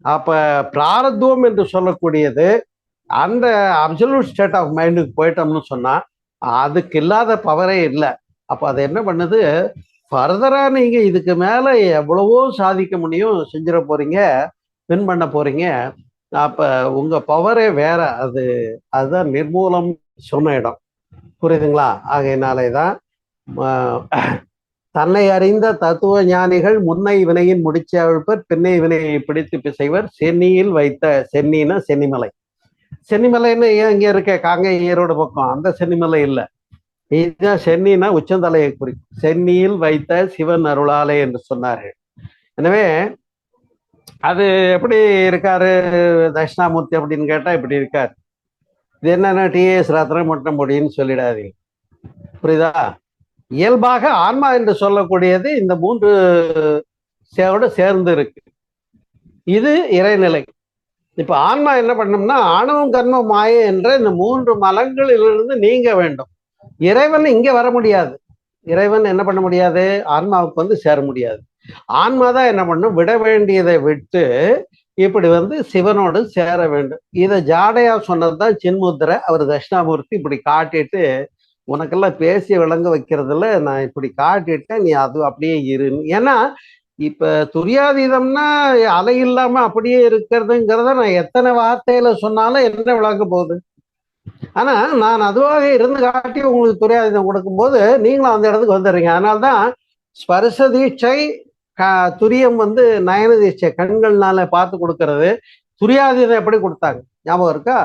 அப்ப பிராரத்துவம் என்று சொல்லக்கூடியது அந்த அப்சல்யூட் ஸ்டேட் ஆஃப் மைண்டுக்கு போயிட்டோம்னு சொன்னா அதுக்கு இல்லாத பவரே இல்லை. அப்போ அது என்ன பண்ணுது, ஃபர்தரா நீங்க இதுக்கு மேல எவ்வளவோ சாதிக்க முடியும், செஞ்சிட போறீங்க, வின் பண்ண போறீங்க. அப்ப உங்க பவரே வேற. அதுதான் நிர்மூலம் சொன்ன இடம். புரியுதுங்களா? ஆகையினாலே தான் தன்னை அறிந்த தத்துவ ஞானிகள் முன்னை வினையின் முடிச்சவிழ்ப்பர் பின்னை வினையை பிடித்து பிசைவர் சென்னியில் வைத்த சென்னினா சென்னிமலை. சென்னிமலைன்னு ஏன் இங்க இருக்க காங்கை ஈரோடு பக்கம் அந்த சென்னிமலை இல்லை. இதுதான் சென்னினா உச்சந்தலையை குறிக்கும். சென்னியில் வைத்த சிவன் அருளாலே என்று சொன்னார்கள். எனவே அது எப்படி இருக்காரு தட்சிணாமூர்த்தி அப்படின்னு கேட்டா இப்படி இருக்காரு. இது என்னன்னா டிஎஸ் ரத்னம் மட்டும் முடியும்னு சொல்லிடாதீங்க. புரியுதா? இயல்பாக ஆன்மா என்று சொல்லக்கூடியது இந்த 3 சேர்ந்து இருக்கு. இது இறைநிலை. இப்ப ஆன்மா என்ன பண்ணோம்னா ஆணவம் கர்மம் மாயை என்ற இந்த 3 மலங்களிலிருந்து நீங்க வேண்டும். இறைவன் இங்க வர முடியாது. இறைவன் என்ன பண்ண முடியாது, ஆன்மாவுக்கு வந்து சேர முடியாது. ஆன்மா தான் என்ன பண்ணும், விட வேண்டியதை விட்டு இப்படி வந்து சிவனோடு சேர வேண்டும். இதை ஜாடையா சொன்னதுதான் சின்முத்திரை. அவர் தட்சிணாமூர்த்தி இப்படி காட்டிட்டு, உனக்கெல்லாம் பேசி விளங்க வைக்கிறதுல நான் இப்படி காட்டிட்டேன், நீ அது அப்படியே இருன்னு. ஏன்னா இப்ப துரியாதீதம்னா அலை இல்லாம அப்படியே இருக்கிறதுங்கிறத நான் எத்தனை வார்த்தையில சொன்னாலும் என்ன விளங்க போகுது. ஆனா நான் அதுவாக இருந்து காட்டி உங்களுக்கு துரியாதீதம் கொடுக்கும்போது நீங்களும் அந்த இடத்துக்கு வந்துடுறீங்க. அதனால்தான் ஸ்பர்ச தீட்சை துரியம் வந்து நயன தீட்சை கண்கள்னால பார்த்து கொடுக்கறது. துரியாதீதம் எப்படி கொடுத்தாங்க ஞாபகம் இருக்கா?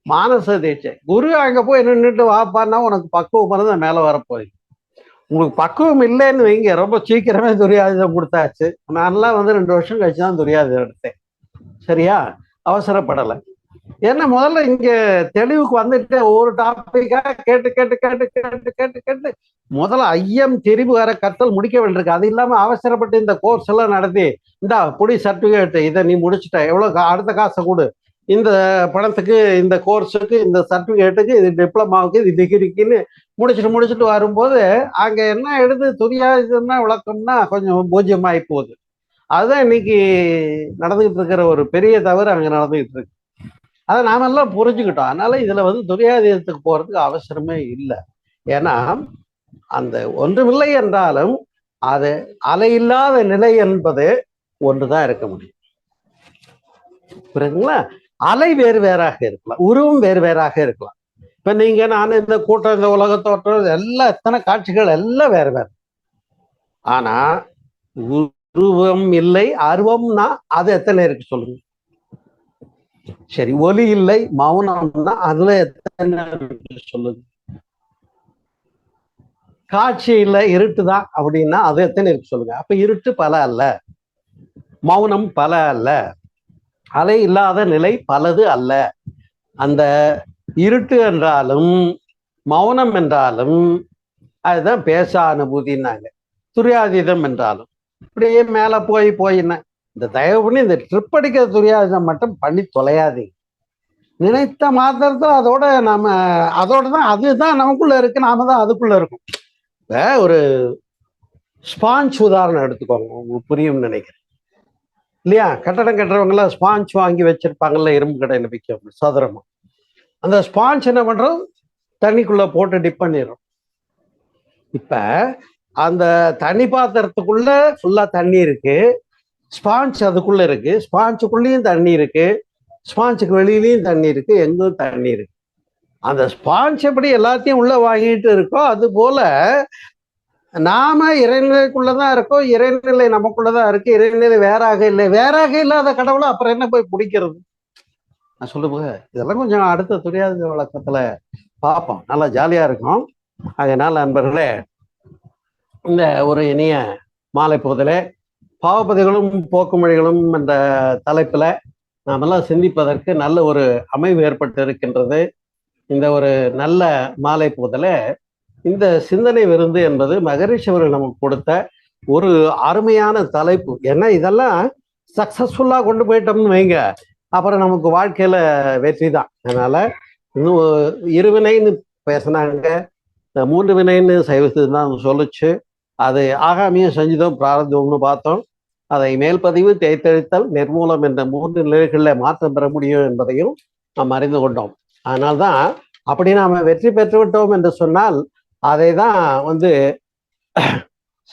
மானச தீட்சை. குரு அங்க போய் நின்றுட்டு வாப்பான்னா உனக்கு பக்குவம் தான் மேல வரப்போய். உங்களுக்கு பக்குவம் இல்லைன்னு வைங்க, ரொம்ப சீக்கிரமே துரியாதீதம் கொடுத்தாச்சு. நான்லாம் வந்து 2 வருஷம் கழிச்சு தான் துரியாதீதம் எடுத்தேன். சரியா? அவசரப்படலை. ஏன்னா முதல்ல இங்க தெளிவுக்கு வந்துட்டு ஒரு டாபிக்கா கேட்டு கேட்டு கேட்டு கேட்டு கேட்டு கேட்டு முதல்ல ஐயம் திரிபு வர கற்றல் முடிக்க வேண்டியிருக்கு. அது இல்லாம அவசரப்பட்டு இந்த கோர்ஸ் எல்லாம் நடத்தி இந்தா புடி சர்டிபிகேட், இதை நீ முடிச்சுட்ட, எவ்வளவு அடுத்த காசை கொடு, இந்த பணத்துக்கு இந்த கோர்ஸுக்கு இந்த சர்டிபிகேட்டுக்கு இது டிப்ளமாவுக்கு இது டிகிரிக்குன்னு முடிச்சுட்டு வரும்போது அங்க என்ன எடுத்து துரியாதீதம்னா விளக்கம்னா கொஞ்சம் பூஜ்யமாயி போகுது. அதுதான் இன்னைக்கு நடந்துகிட்டு இருக்கிற ஒரு பெரிய தவறு அங்க நடந்துகிட்டு இருக்கு. அதை நாமெல்லாம் புரிஞ்சுக்கிட்டோம். அதனால இதுல வந்து துரியாதீதத்துக்கு போறதுக்கு அவசரமே இல்லை. ஏன்னா அந்த ஒன்றுமில்லை என்றாலும் அது அலையில்லாத நிலை என்பது ஒன்றுதான் இருக்க முடியும். புரியுதுங்களா? அலை வேறு வேறாக இருக்கலாம், உருவம் வேறு வேறாக இருக்கலாம். இப்ப நீங்க நான் இந்த கூட்டம், இந்த உலக தோற்றம் எல்லாம் எத்தனை காட்சிகள் எல்லாம் வேறு வேறு. ஆனா உருவம் இல்லை, அருவம்னா அது எத்தனை இருக்கு சொல்லுங்க. சரி, ஒலி இல்லை, மௌனம்னா அதுல எத்தனை சொல்லுங்க. காட்சி இல்லை, இருட்டுதான் அப்படின்னா அது எத்தனை இருக்கு சொல்லுங்க. அப்ப இருட்டு பல அல்ல, மௌனம் பல அல்ல, அலை இல்லாத நிலை பலது அல்ல. அந்த இருட்டு என்றாலும் மௌனம் என்றாலும் அதுதான் பேச அனுபூதினாங்க. துரியாதீதம் என்றாலும் இப்படியே மேல போயின்னா இந்த தயவு பண்ணி இந்த ட்ரிப் அடிக்கிற துரியாதீதம் மட்டும் பண்ணி தொலையாதீங்க. நினைத்த மாத்திரத்தில் அதோட தான் அதுதான் நமக்குள்ள இருக்கு, நாம தான் அதுக்குள்ள இருக்கும். ஒரு ஸ்பாஞ்ச் உதாரணம் எடுத்துக்கோங்க, உங்களுக்கு புரியும் நினைக்கிறேன் இல்லையா? கட்டடம் கட்டுறவங்களாம் ஸ்பாஞ்ச் வாங்கி வச்சிருப்பாங்கல்ல, இரும்பு கடையில் விற்க சதுரமா. அந்த ஸ்பாஞ்ச் என்ன பண்றோம், தண்ணிக்குள்ள போட்டு டிப் பண்ணிடுறோம். இப்ப அந்த தண்ணி பாத்திரத்துக்குள்ள ஃபுல்லா தண்ணி இருக்கு, ஸ்பாஞ்ச் அதுக்குள்ள இருக்கு, ஸ்பாஞ்சுக்குள்ளேயும் தண்ணி இருக்கு, ஸ்பாஞ்சுக்கு வெளியிலையும் தண்ணி இருக்கு, எங்கும் தண்ணி இருக்கு. அந்த ஸ்பாஞ்ச் எப்படி எல்லாத்தையும் உள்ள வாங்கிட்டு இருக்கோ அது போல நாம இறைநிலைக்குள்ளதான் இருக்கோம், இறைநிலை நமக்குள்ளதான் இருக்கு. இறைநிலை வேறாக இல்லை. வேறாக இல்லாத கடவுளை அப்புறம் என்ன போய் பிடிக்கிறது? நான் சொல்லுங்க, இதெல்லாம் கொஞ்சம் அடுத்த துரியாதீத வழக்கத்துல பார்ப்போம், நல்லா ஜாலியா இருக்கும். அதனால நண்பர்களே, இந்த ஒரு இனிய மாலை பொழுதிலே பாவப்பதிகளும் போக்குமொழிகளும் என்ற தலைப்புல நாமெல்லாம் சிந்திப்பதற்கு நல்ல ஒரு அமைவு ஏற்பட்டு இருக்கின்றது. இந்த ஒரு நல்ல மாலை பொழுதில இந்த சிந்தனை விருந்து என்பது மகரிஷி அவர்கள் நமக்கு கொடுத்த ஒரு அருமையான தலைப்பு. ஏன்னா இதெல்லாம் சக்சஸ்ஃபுல்லா கொண்டு போயிட்டோம்னு வைங்க, அப்புறம் நமக்கு வாழ்க்கையில வெற்றி தான். அதனால இன்னும் இருவினைன்னு பேசினாங்க, 3 வினைன்னு சைவத்து தான் சொல்லுச்சு. அது ஆகாமியும் செஞ்சுதோம், பிராரத்தம்னு பார்த்தோம். அதை மேல்பதிவு, தேய்த்தெழுத்தல், நிர்மூலம் என்ற 3 நிலைகளில் மாற்றம் பெற முடியும் என்பதையும் நாம் அறிந்து கொண்டோம். அதனால்தான் அப்படி நாம வெற்றி பெற்று விட்டோம் என்று சொன்னால் அதை தான் வந்து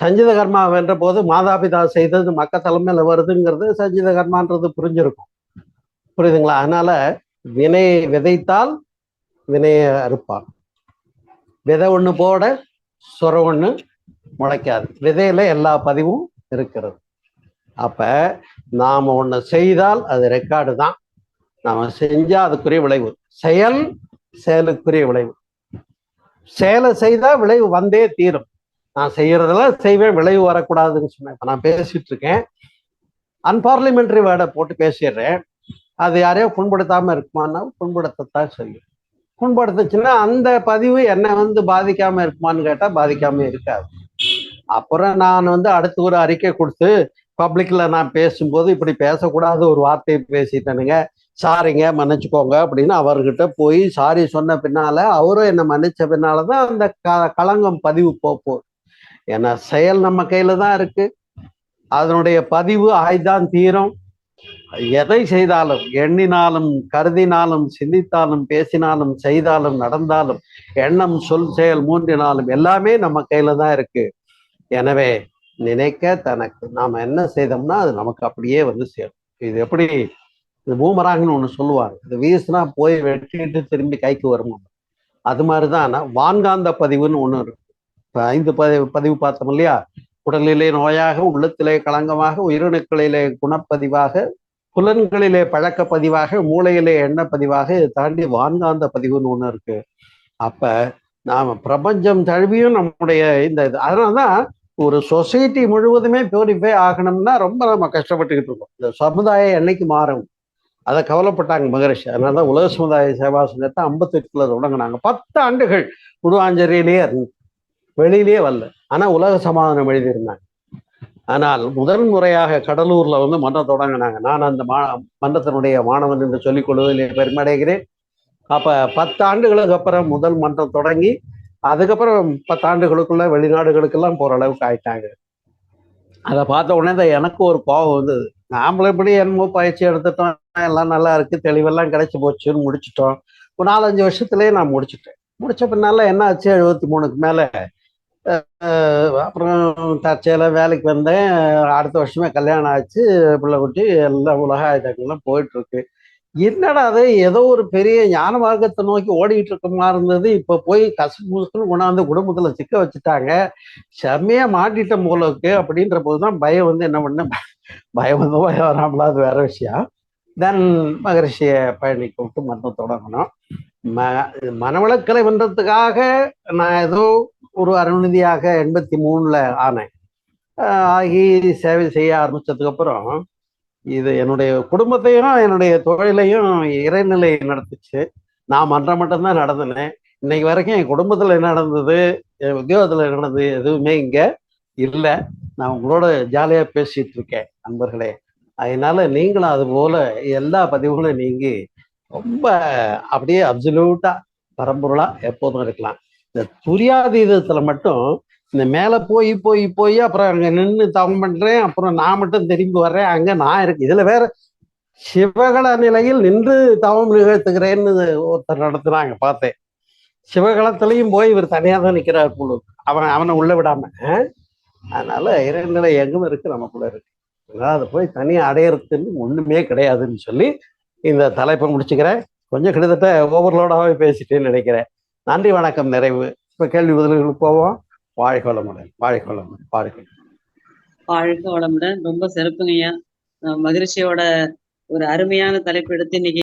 சஞ்சித கர்மா வென்ற போது மாதாபிதா செய்தது மக்க தலைமையில வருதுங்கிறது சஞ்சித கர்மான்றது புரிஞ்சிருக்கும். புரியுதுங்களா? அதனால வினையை விதைத்தால் வினையை அறுப்பான். விதை ஒண்ணு போட சொர ஒண்ணு முளைக்காது. விதையில எல்லா பதிவும் இருக்கிறது. அப்ப நாம ஒண்ணு செய்தால் அது ரெக்கார்டு தான். நாம செஞ்சா அதுக்குரிய விளைவு. செயலுக்குரிய விளைவு. செயலை செய்தா விளைவு வந்தே தீரும். நான் செய்யறதெல்லாம் செய்வேன், விளைவு வரக்கூடாதுன்னு சொன்னேன். இப்ப நான் பேசிட்டு இருக்கேன், அன்பார்லிமெண்டரி வேர்டை போட்டு பேசிடுறேன். அது யாரையோ புண்படுத்தாம இருக்குமான்னா புண்படுத்தத்தான் செய்யும். புண்படுத்துச்சுன்னா அந்த பதிவு என்னை பாதிக்காம இருக்குமான்னு கேட்டா பாதிக்காம இருக்காது. அப்புறம் நான் அடுத்து ஒரு அறிக்கை கொடுத்து பப்ளிக்ல நான் பேசும்போது இப்படி பேசக்கூடாத ஒரு வார்த்தையை பேசிட்டேனுங்க, சாரிங்க மன்னிச்சுக்கோங்க அப்படின்னு அவர்கிட்ட போய் சாரி சொன்ன பின்னால அவரும் என்னை மன்னிச்ச பின்னாலதான் அந்த களங்கம் பதிவு போகும். ஏன்னா செயல் நம்ம கையில தான் இருக்கு, அதனுடைய பதிவு ஆய்தான் தீரும். எதை செய்தாலும், எண்ணினாலும் கருதினாலும் சிந்தித்தாலும் பேசினாலும் செய்தாலும் நடந்தாலும் எண்ணம் சொல் செயல் மூன்றினாலும் எல்லாமே நம்ம கையில தான் இருக்கு. எனவே நினைக்க தனக்கு நாம என்ன செய்தோம்னா அது நமக்கு அப்படியே சேரும். இது எப்படி, இது பூமராங்கன்னு ஒண்ணு சொல்லுவாங்க, இது வீசினா போய் வெட்டிட்டு திரும்பி கைக்கு வரும். அது மாதிரிதான் வான்காந்த பதிவுன்னு ஒண்ணு இருக்கு. இப்ப 5 பதிவு பார்த்தோம் இல்லையா? உடலிலே நோயாக, உள்ளத்திலே களங்கமாக, உயிரணுக்களிலே குணப்பதிவாக, புலன்களிலே பழக்க பதிவாக, மூளையிலே எண்ண பதிவாக, இதை தாண்டி வான்காந்த பதிவுன்னு ஒண்ணு இருக்கு. அப்ப நாம பிரபஞ்சம் தழுவியும் நம்முடைய இந்த இது, அதனாலதான் ஒரு சொசைட்டி முழுவதுமே பியூரிஃபை ஆகணும்னா ரொம்ப நம்ம கஷ்டப்பட்டுக்கிட்டு இருக்கோம். இந்த சமுதாயம் என்னைக்கு மாறும் அதை கவலைப்பட்டாங்க மகரிஷி. அதனாலதான் உலக சமுதாய சேவா சங்கத்தை 58ல தொடங்கினாங்க. 10 ஆண்டுகள் குடுவாஞ்சேரியிலேயே வெளியிலேயே வரல. ஆனா உலக சமாதானம் எழுதியிருந்தாங்க. ஆனால் முதல் முறையாக கடலூர்ல மன்றம் தொடங்கினாங்க. நான் அந்த மன்றத்தினுடைய மாணவன் என்று சொல்லிக் கொள்வதில் பெருமடைகிறேன். அப்ப 10 ஆண்டுகளுக்கு அப்புறம் முதல் மன்றம் தொடங்கி அதுக்கப்புறம் 10 ஆண்டுகளுக்குள்ள வெளிநாடுகளுக்கெல்லாம் போற அளவுக்கு ஆயிட்டாங்க. அதை பார்த்த உடனே தான் எனக்கு ஒரு கோபம் வந்தது. நாமளும் இப்படி என்னமோ பயிற்சி எடுத்துட்டோம், எல்லாம் நல்லா இருக்கு, தெளிவெல்லாம் கிடைச்சி போச்சுன்னு முடிச்சிட்டோம். ஒரு 4-5 வருஷத்துலயே நான் முடிச்சுட்டேன். முடிச்ச பின்னால என்ன ஆச்சு, 73க்கு மேல அப்புறம் தற்செயல வேலைக்கு வந்தேன். அடுத்த வருஷமே கல்யாணம் ஆச்சு, பிள்ளை குட்டி எல்லாம் உலக ஆயுதங்கள்லாம் போயிட்டு இருக்கு. என்னடா அது, ஏதோ ஒரு பெரிய ஞான மார்க்கத்தை நோக்கி ஓடிட்டு இருக்க மாதிரி இருந்தது. இப்ப போய் கசுமுசுன்னு கொண்டாந்து குடும்பத்துல சிக்க வச்சுட்டாங்க, செம்மையா மாட்டிட்டோம் போல இருக்கு அப்படின்ற போதுதான் பயம் என்ன பண்ண, பயம் வராமலா, அது வேற விஷயம். தென் மகரிஷிய பயணிக்க விட்டு மன்றம் தொடங்கணும். மனவளக்கலை மன்றத்துக்காக நான் ஏதோ ஒரு அருள்நிதியாக 83ல ஆனேன். ஆகி சேவை செய்ய ஆரம்பிச்சதுக்கு அப்புறம் இது என்னுடைய குடும்பத்தையும் என்னுடைய தொழிலையும் இறைநிலை நடத்துச்சு. நான் மன்றம் மட்டும்தான் நடந்தினேன். இன்னைக்கு வரைக்கும் என் குடும்பத்துல என்ன நடந்தது, என் உத்தியோகத்துல என்ன நடந்தது எதுவுமே இங்க இல்லை. நான் உங்களோட ஜாலியா பேசிட்டு இருக்கேன் நண்பர்களே. அதனால நீங்களும் அது போல எல்லா பதிவுகளும் நீங்கி ரொம்ப அப்படியே அப்சல்யூட்டா பரம்பொருளா எப்போதும் இருக்கலாம். இந்த துரியாதீதத்துல மட்டும் இந்த மேல போய் போய் போய் அப்புறம் அங்க நின்று தவம் பண்றேன், அப்புறம் நான் மட்டும் திரும்பி வர்றேன், அங்க நான் இருக்கு. இதுல வேற சிவகல நிலையில் நின்று தவம் நிகழ்த்துகிறேன்னு ஒருத்தர் நடத்துனாங்க, பார்த்தேன். சிவகலத்திலையும் போய் இவர் தனியா தான் நிக்கிறார் போல, அவனை உள்ள விடாம. அதனால இறைநிலை எங்கும் இருக்கு, நமக்குள்ள இருக்கு. அதனால அதை போய் தனியா அடையறதுன்னு ஒண்ணுமே கிடையாதுன்னு சொல்லி இந்த தலைப்பை முடிச்சுக்கிறேன். கொஞ்சம் கிட்டத்தட்ட ஓவர்லோடாவே பேசிட்டேன்னு நினைக்கிறேன். நன்றி, வணக்கம், நிறைவு. இப்ப கேள்வி பதில்களுக்கு போவோம். வாழ்க வளமுடன், வாழ்க வளமுடன், வாழ்க வளமுடன். ரொம்ப சிறப்புங்கய்யா. மகிழ்ச்சியோட ஒரு அருமையான தலைப்பு எடுத்து இன்னைக்கு